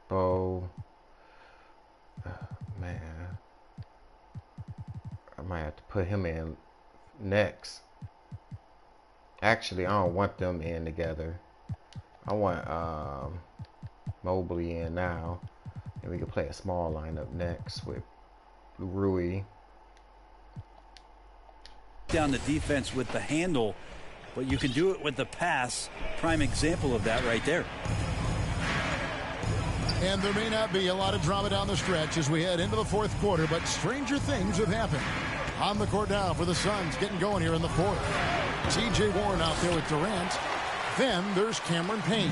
Bowl. Man, I might have to put him in next. Actually, I don't want them in together. I want Mobley in now. And we can play a small lineup next with Rui. Down the defense with the handle, but you can do it with the pass. Prime example of that right there. And there may not be a lot of drama down the stretch as we head into the fourth quarter, but stranger things have happened. On the court now for the Suns, getting going here in the fourth. T.J. Warren out there with Durant. Then there's Cameron Payne.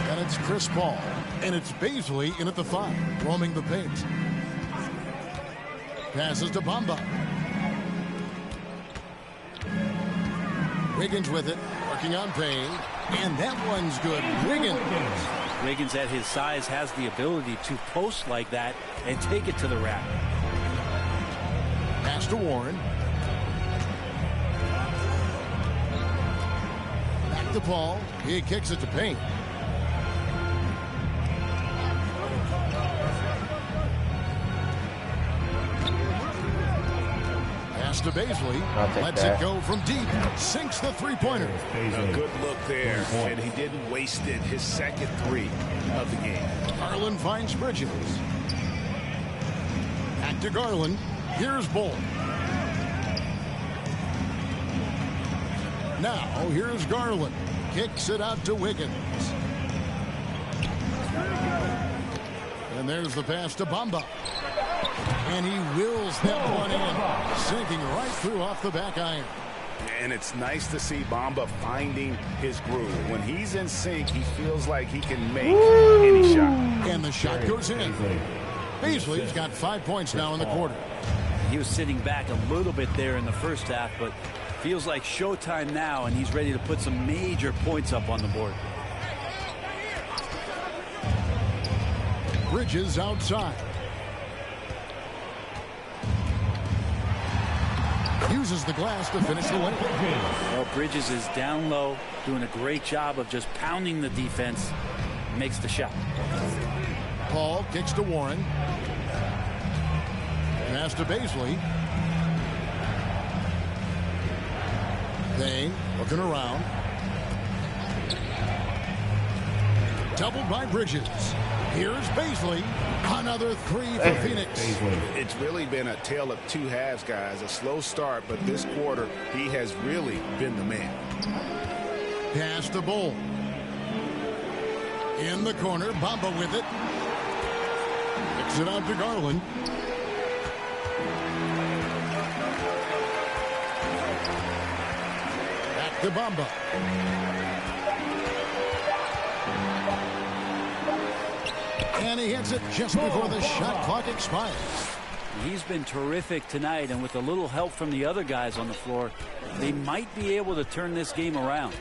And it's Chris Paul. And it's Baisley in at the 5, roaming the paint. Passes to Bamba. Wiggins with it, working on Payne. And that one's good. Wiggins at his size has the ability to post like that and take it to the rack. Pass to Warren. Back to Paul. He kicks it to Payne. Pass to Baisley. Lets it go from deep. Sinks the three-pointer. A good look there, and he didn't waste it. His second 3 of the game. Garland finds Bridges. Back to Garland. Here's Bull. Now here's Garland. Kicks it out to Wiggins. And there's the pass to Bamba. And he wills that one in. Sinking right through off the back iron. And it's nice to see Bamba finding his groove. When he's in sync, he feels like he can make any shot. And the shot goes in. Baisley's got 5 points now in the quarter. He was sitting back a little bit there in the first half, but feels like showtime now, and he's ready to put some major points up on the board. Bridges outside. Uses the glass to finish the lane. Well, Bridges is down low, doing a great job of just pounding the defense. Makes the shot. Paul kicks to Warren. Pass to Baisley. Payne looking around. Doubled by Bridges. Here's Baisley. Another 3 for Phoenix. It's really been a tale of 2 halves, guys. A slow start, but this quarter, he has really been the man. Pass to Bull. In the corner, Bamba with it. Kicks it out to Garland. Back to Bamba. And he hits it just before the shot clock expires. He's been terrific tonight, and with a little help from the other guys on the floor, they might be able to turn this game around.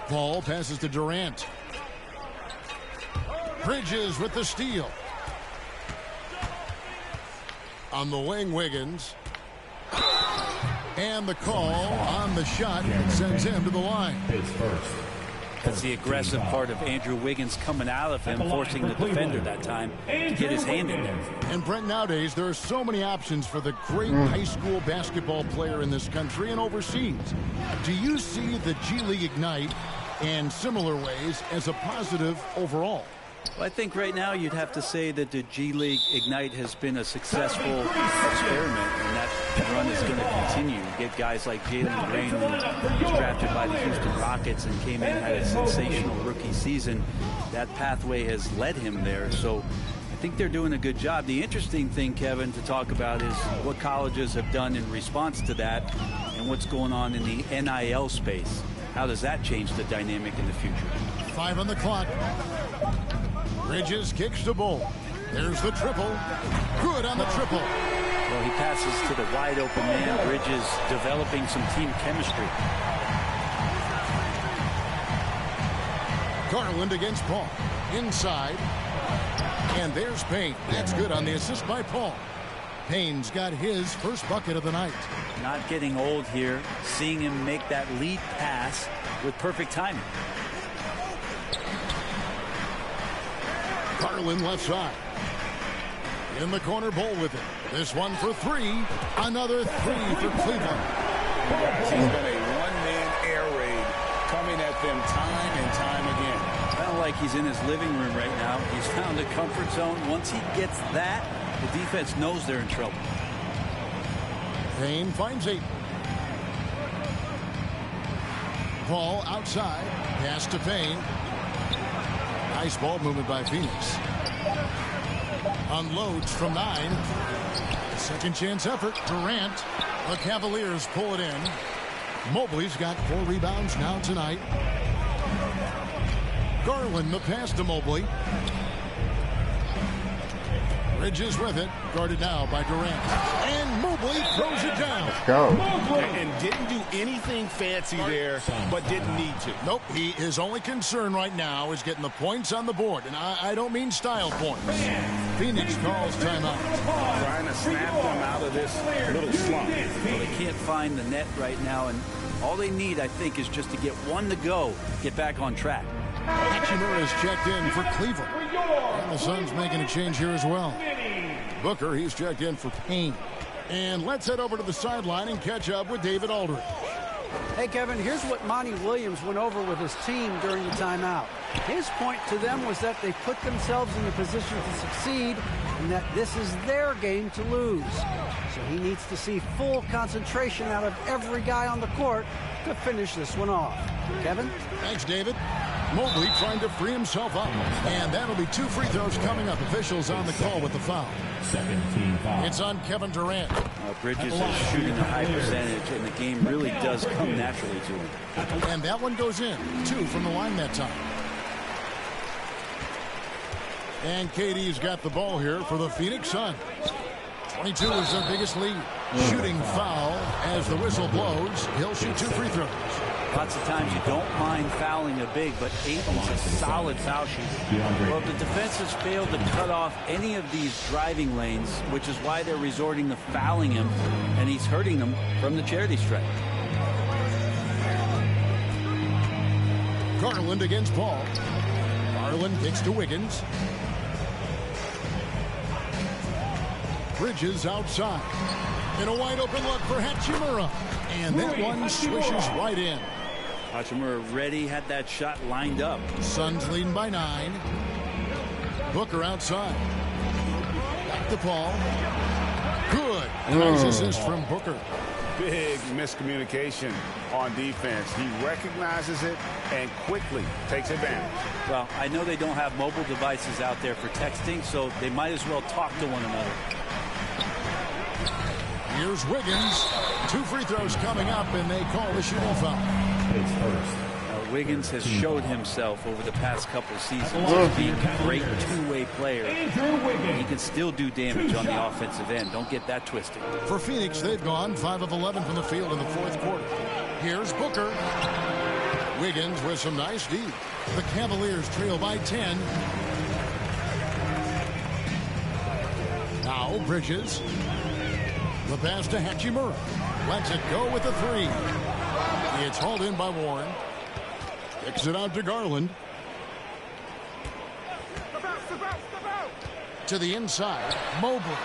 Paul passes to Durant. Bridges with the steal. On the wing, Wiggins. And the call on the shot sends him to the line. His first. That's the aggressive part of Andrew Wiggins coming out of him, forcing the defender that time to get his hand in there. And Brent, nowadays there are so many options for the great high school basketball player in this country and overseas. Do you see the G League Ignite in similar ways as a positive overall? Well, I think right now you'd have to say that the G League Ignite has been a successful experiment, and that run is going to continue. You get guys like Jalen Green, who was drafted by the Houston Rockets and came in, had a sensational rookie season. That pathway has led him there, so I think they're doing a good job. The interesting thing, Kevin, to talk about is what colleges have done in response to that and what's going on in the NIL space. How does that change the dynamic in the future? 5 on the clock. Bridges kicks the ball. There's the triple. Good on the triple. Well, he passes to the wide open man. Bridges developing some team chemistry. Garland against Paul. Inside. And there's Payne. That's good on the assist by Paul. Payne's got his first bucket of the night. Not getting old here. Seeing him make that lead pass with perfect timing. Garland left side. In the corner, Bull with it. This one for 3. Another 3 for Cleveland. Guys, he's been a one-man air raid coming at them time and time again. Kind of like he's in his living room right now. He's found a comfort zone. Once he gets that, the defense knows they're in trouble. Payne finds 8. Paul outside. Pass to Payne. Nice ball movement by Phoenix. Unloads from 9. Second chance effort. Durant. The Cavaliers pull it in. Mobley's got 4 rebounds now tonight. Garland the pass to Mobley. Bridges with it. Guarded now by Durant. And Mobley throws it down. Let's go. And didn't do anything fancy there, but didn't need to. Nope. His only concern right now is getting the points on the board. And I don't mean style points. Phoenix calls timeout. Trying to snap them out of this little slump. Well, they can't find the net right now, and all they need, I think, is just to get one to go, get back on track. Hachimura is checked in for Cleveland. And the Suns making a change here as well. Booker, he's checked in for Payne. And let's head over to the sideline and catch up with David Aldridge. Hey, Kevin, here's what Monty Williams went over with his team during the timeout. His point to them was that they put themselves in the position to succeed and that this is their game to lose. So he needs to see full concentration out of every guy on the court to finish this one off. Kevin? Thanks, David. Mobley trying to free himself up. And that'll be 2 free throws coming up. Officials on the call with the foul. Second team foul. It's on Kevin Durant. Bridges is shooting a high percentage, and the game really does come naturally to him. And that one goes in. 2 from the line that time. And KD's got the ball here for the Phoenix Suns. 22 is their biggest lead. Shooting foul as the whistle blows. He'll shoot 2 free throws. Lots of times you don't mind fouling a big, but Aiton's a solid foul shooter. Well, the defense has failed to cut off any of these driving lanes, which is why they're resorting to fouling him, and he's hurting them from the charity stripe. Garland against Paul. Garland kicks to Wiggins. Bridges outside. In a wide open look for Hachimura. And that one swishes right in. Hachimura ready, had that shot lined up. Suns leading by 9. Booker outside. Back to Paul. Good. Nice assist from Booker. Big miscommunication on defense. He recognizes it and quickly takes advantage. Well, I know they don't have mobile devices out there for texting, so they might as well talk to one another. Here's Wiggins. 2 free throws coming up, and they call the shooting foul. Wiggins has showed himself over the past couple seasons as being a great two-way player. He can still do damage on the offensive end. Don't get that twisted. For Phoenix, they've gone 5 of 11 from the field in the 4th quarter. Here's Booker. Wiggins with some nice D. The Cavaliers trail by 10. Now Bridges. The pass to Hachimura. Lets it go with the 3. It's hauled in by Warren. Kicks it out to Garland. To the inside. Mobley.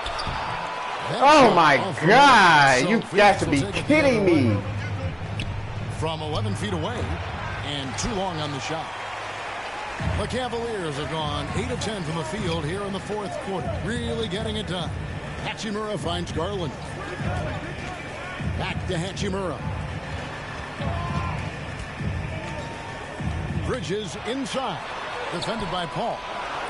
Oh my God! You got to be kidding me. From 11 feet away. And too long on the shot. The Cavaliers have gone 8 of 10 from the field here in the fourth quarter. Really getting it done. Hachimura finds Garland. Back to Hachimura. Bridges inside. Defended by Paul.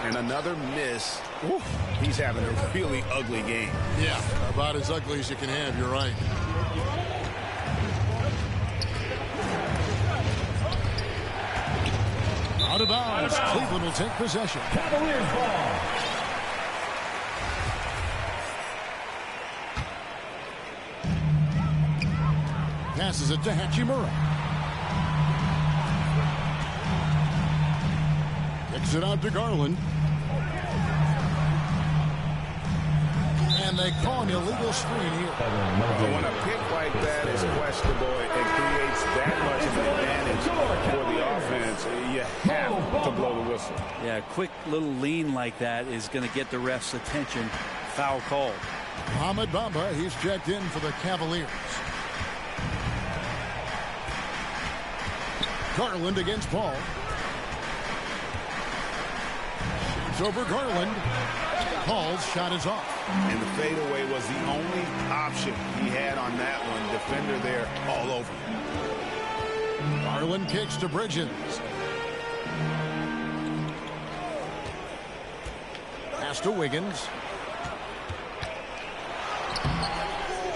And another miss. Ooh, he's having a really ugly game. Yeah, about as ugly as you can have. You're right. Out of bounds. Cleveland will take possession. Cavaliers ball. Passes it to Hachimura. Kicks it out to Garland. And they call an illegal screen here. When a pick like that is questionable and creates that much of an advantage for the offense, you have to blow the whistle. Yeah, a quick little lean like that is going to get the ref's attention. Foul called. Mohamed Bamba, he's checked in for the Cavaliers. Garland against Paul. It's over Garland. Paul's shot is off. And the fadeaway was the only option he had on that one. Defender there all over him. Garland kicks to Bridges. Pass to Wiggins.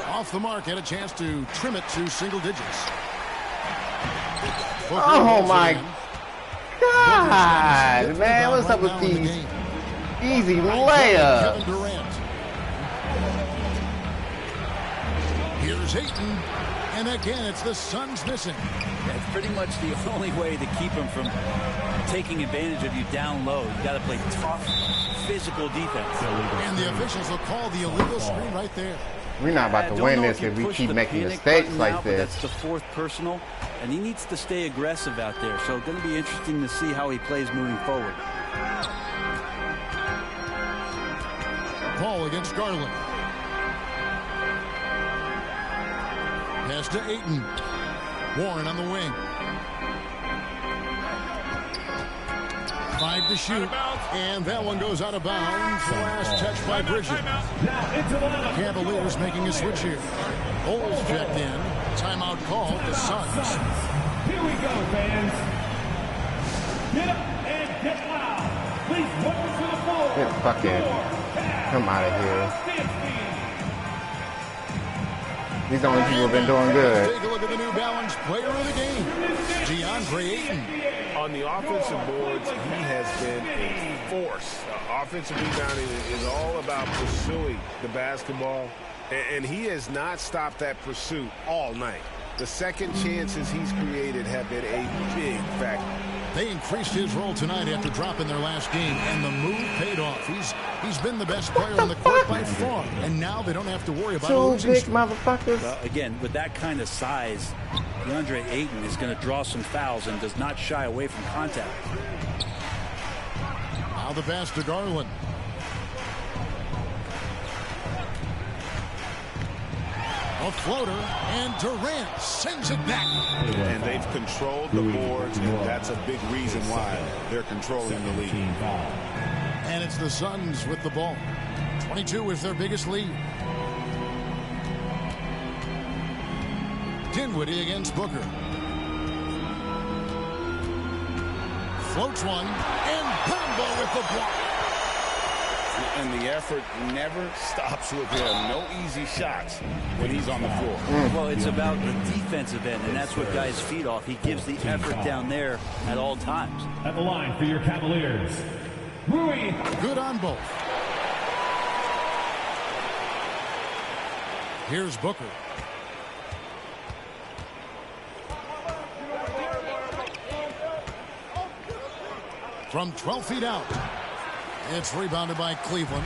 Off the mark, had a chance to trim it to single digits. Booker Oh my in. God, man, what's up with these easy layups? Kevin Durant. Here's Ayton, and again it's the Suns missing. That's pretty much the only way to keep him from taking advantage of you down low. You got to play tough, physical defense. And the officials will call the illegal screen right there. We're not about to win this if we keep making mistakes like this. That's the fourth personal, and he needs to stay aggressive out there. So it's going to be interesting to see how he plays moving forward. Paul against Garland. Pass to Ayton. Warren on the wing. 5 to shoot. And that one goes out of bounds. The last touch by Bridges. Cavaliers making a switch here. Bulls checked in. Timeout called. The Suns. Here we go, fans. Get up and get loud. Please welcome to the floor. Get fucking come out of here. These only people have been doing good. Take a look at the New Balance player of the game, DeAndre Ayton. On the offensive boards, he has been a force. Offensive rebounding is all about pursuing the basketball, and he has not stopped that pursuit all night. The second chances he's created have been a big factor. They increased his role tonight after dropping their last game, and the move paid off. He's been the best player on the court by far, and now they don't have to worry about losing. Two big motherfuckers. Well, again, with that kind of size, DeAndre Ayton is going to draw some fouls and does not shy away from contact. Now the pass to Garland. A floater, and Durant sends it back. And they've controlled the boards, and that's a big reason why they're controlling the lead. And it's the Suns with the ball. 22 is their biggest lead. Dinwiddie against Booker. Floats one, and Bamba with the block. And the effort never stops with him. No easy shots when he's on the floor. Well, it's about the defensive end, and that's what guys feed off. He gives the effort down there at all times. At the line for your Cavaliers, Rui. Good on both. Here's Booker. From 12 feet out. It's rebounded by Cleveland.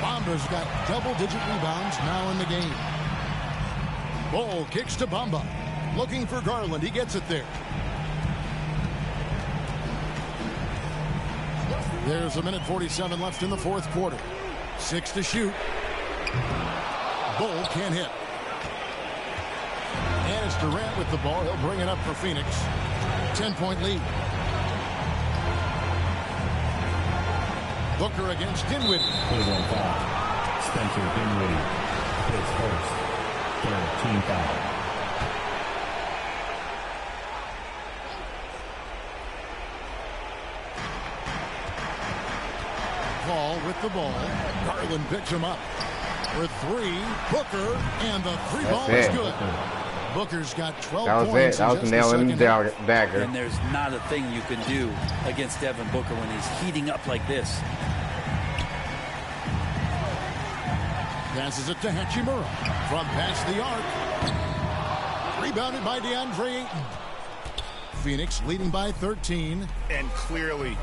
Bamba's got double-digit rebounds now in the game. Ball kicks to Bamba. Looking for Garland. He gets it there. There's 1:47 left in the fourth quarter. 6 to shoot. Bull can't hit. And it's Durant with the ball. He'll bring it up for Phoenix. 10-point lead. Booker against Dinwiddie. Plays on foul. Spencer Dinwiddie his first. Third team foul. Paul with the ball. Garland picks him up. For three, Booker, and the three ball is good. Booker's got 12 points. That was the nail in the dagger. And there's not a thing you can do against Devin Booker when he's heating up like this. Passes it to Hachimura from past the arc. Rebounded by DeAndre Ayton. Phoenix leading by 13. And clearly,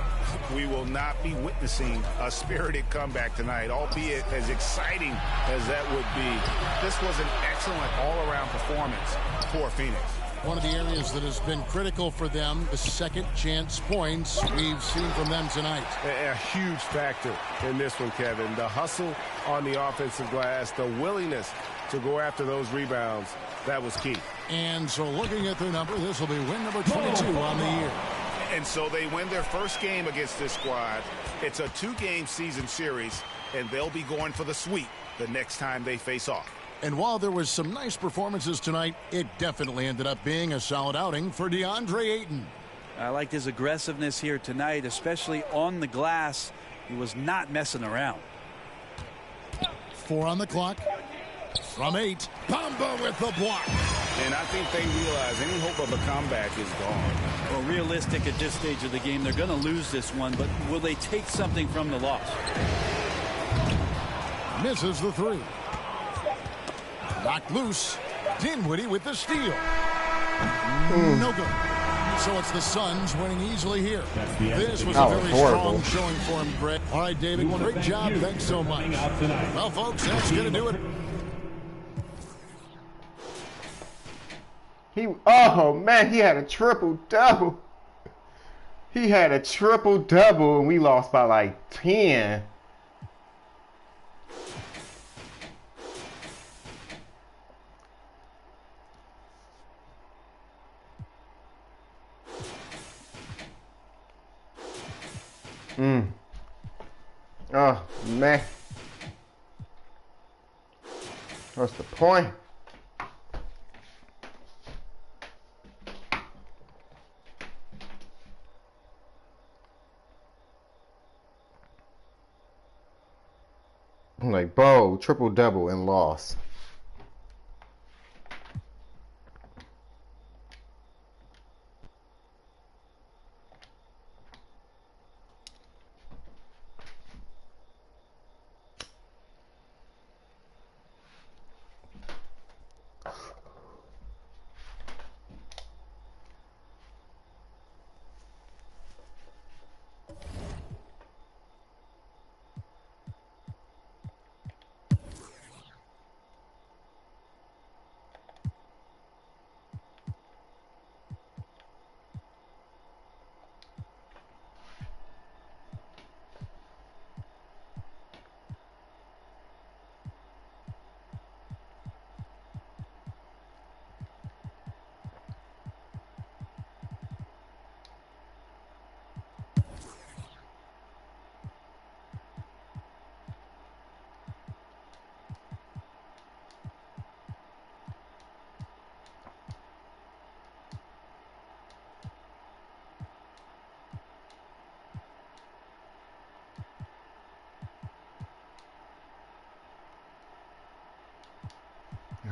we will not be witnessing a spirited comeback tonight, albeit as exciting as that would be. This was an excellent all-around performance for Phoenix. One of the areas that has been critical for them, the second chance points we've seen from them tonight. A huge factor in this one, Kevin. The hustle on the offensive glass, the willingness to go after those rebounds, that was key. And so looking at their number, this will be win number 22 on the year. And so they win their first game against this squad. It's a 2-game season series, and they'll be going for the sweep the next time they face off. And while there was some nice performances tonight, it definitely ended up being a solid outing for DeAndre Ayton. I liked his aggressiveness here tonight, especially on the glass. He was not messing around. 4 on the clock. From 8, Bamba with the block. And I think they realize any hope of a comeback is gone. Well, realistic at this stage of the game, they're going to lose this one, but will they take something from the loss? Misses the 3. Knocked loose. Dinwiddie with the steal. No good. So it's the Suns winning easily here. This was a very strong showing for him, Greg. All right, David, great job. Thanks so much. Well, folks, that's going to do it. Oh, man, he had a triple-double. He had a triple-double, and we lost by like 10. Oh, man. What's the point? I'm like, bro, triple-double and loss.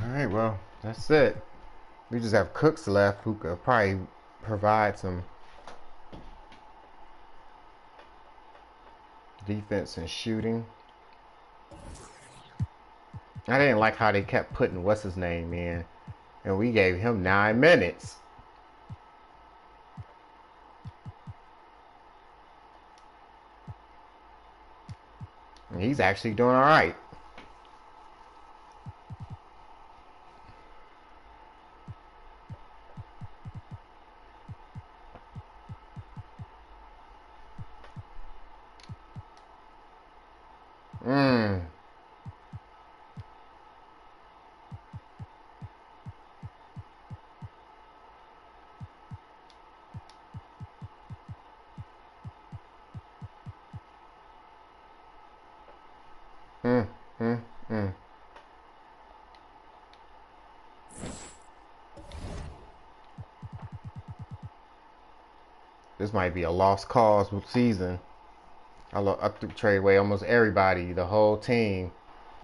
All right, well, that's it. We just have Cooks left who could probably provide some defense and shooting. I didn't like how they kept putting what's his name in, and we gave him 9 minutes. And he's actually doing all right. This might be a lost cause season. I trade away almost everybody, the whole team.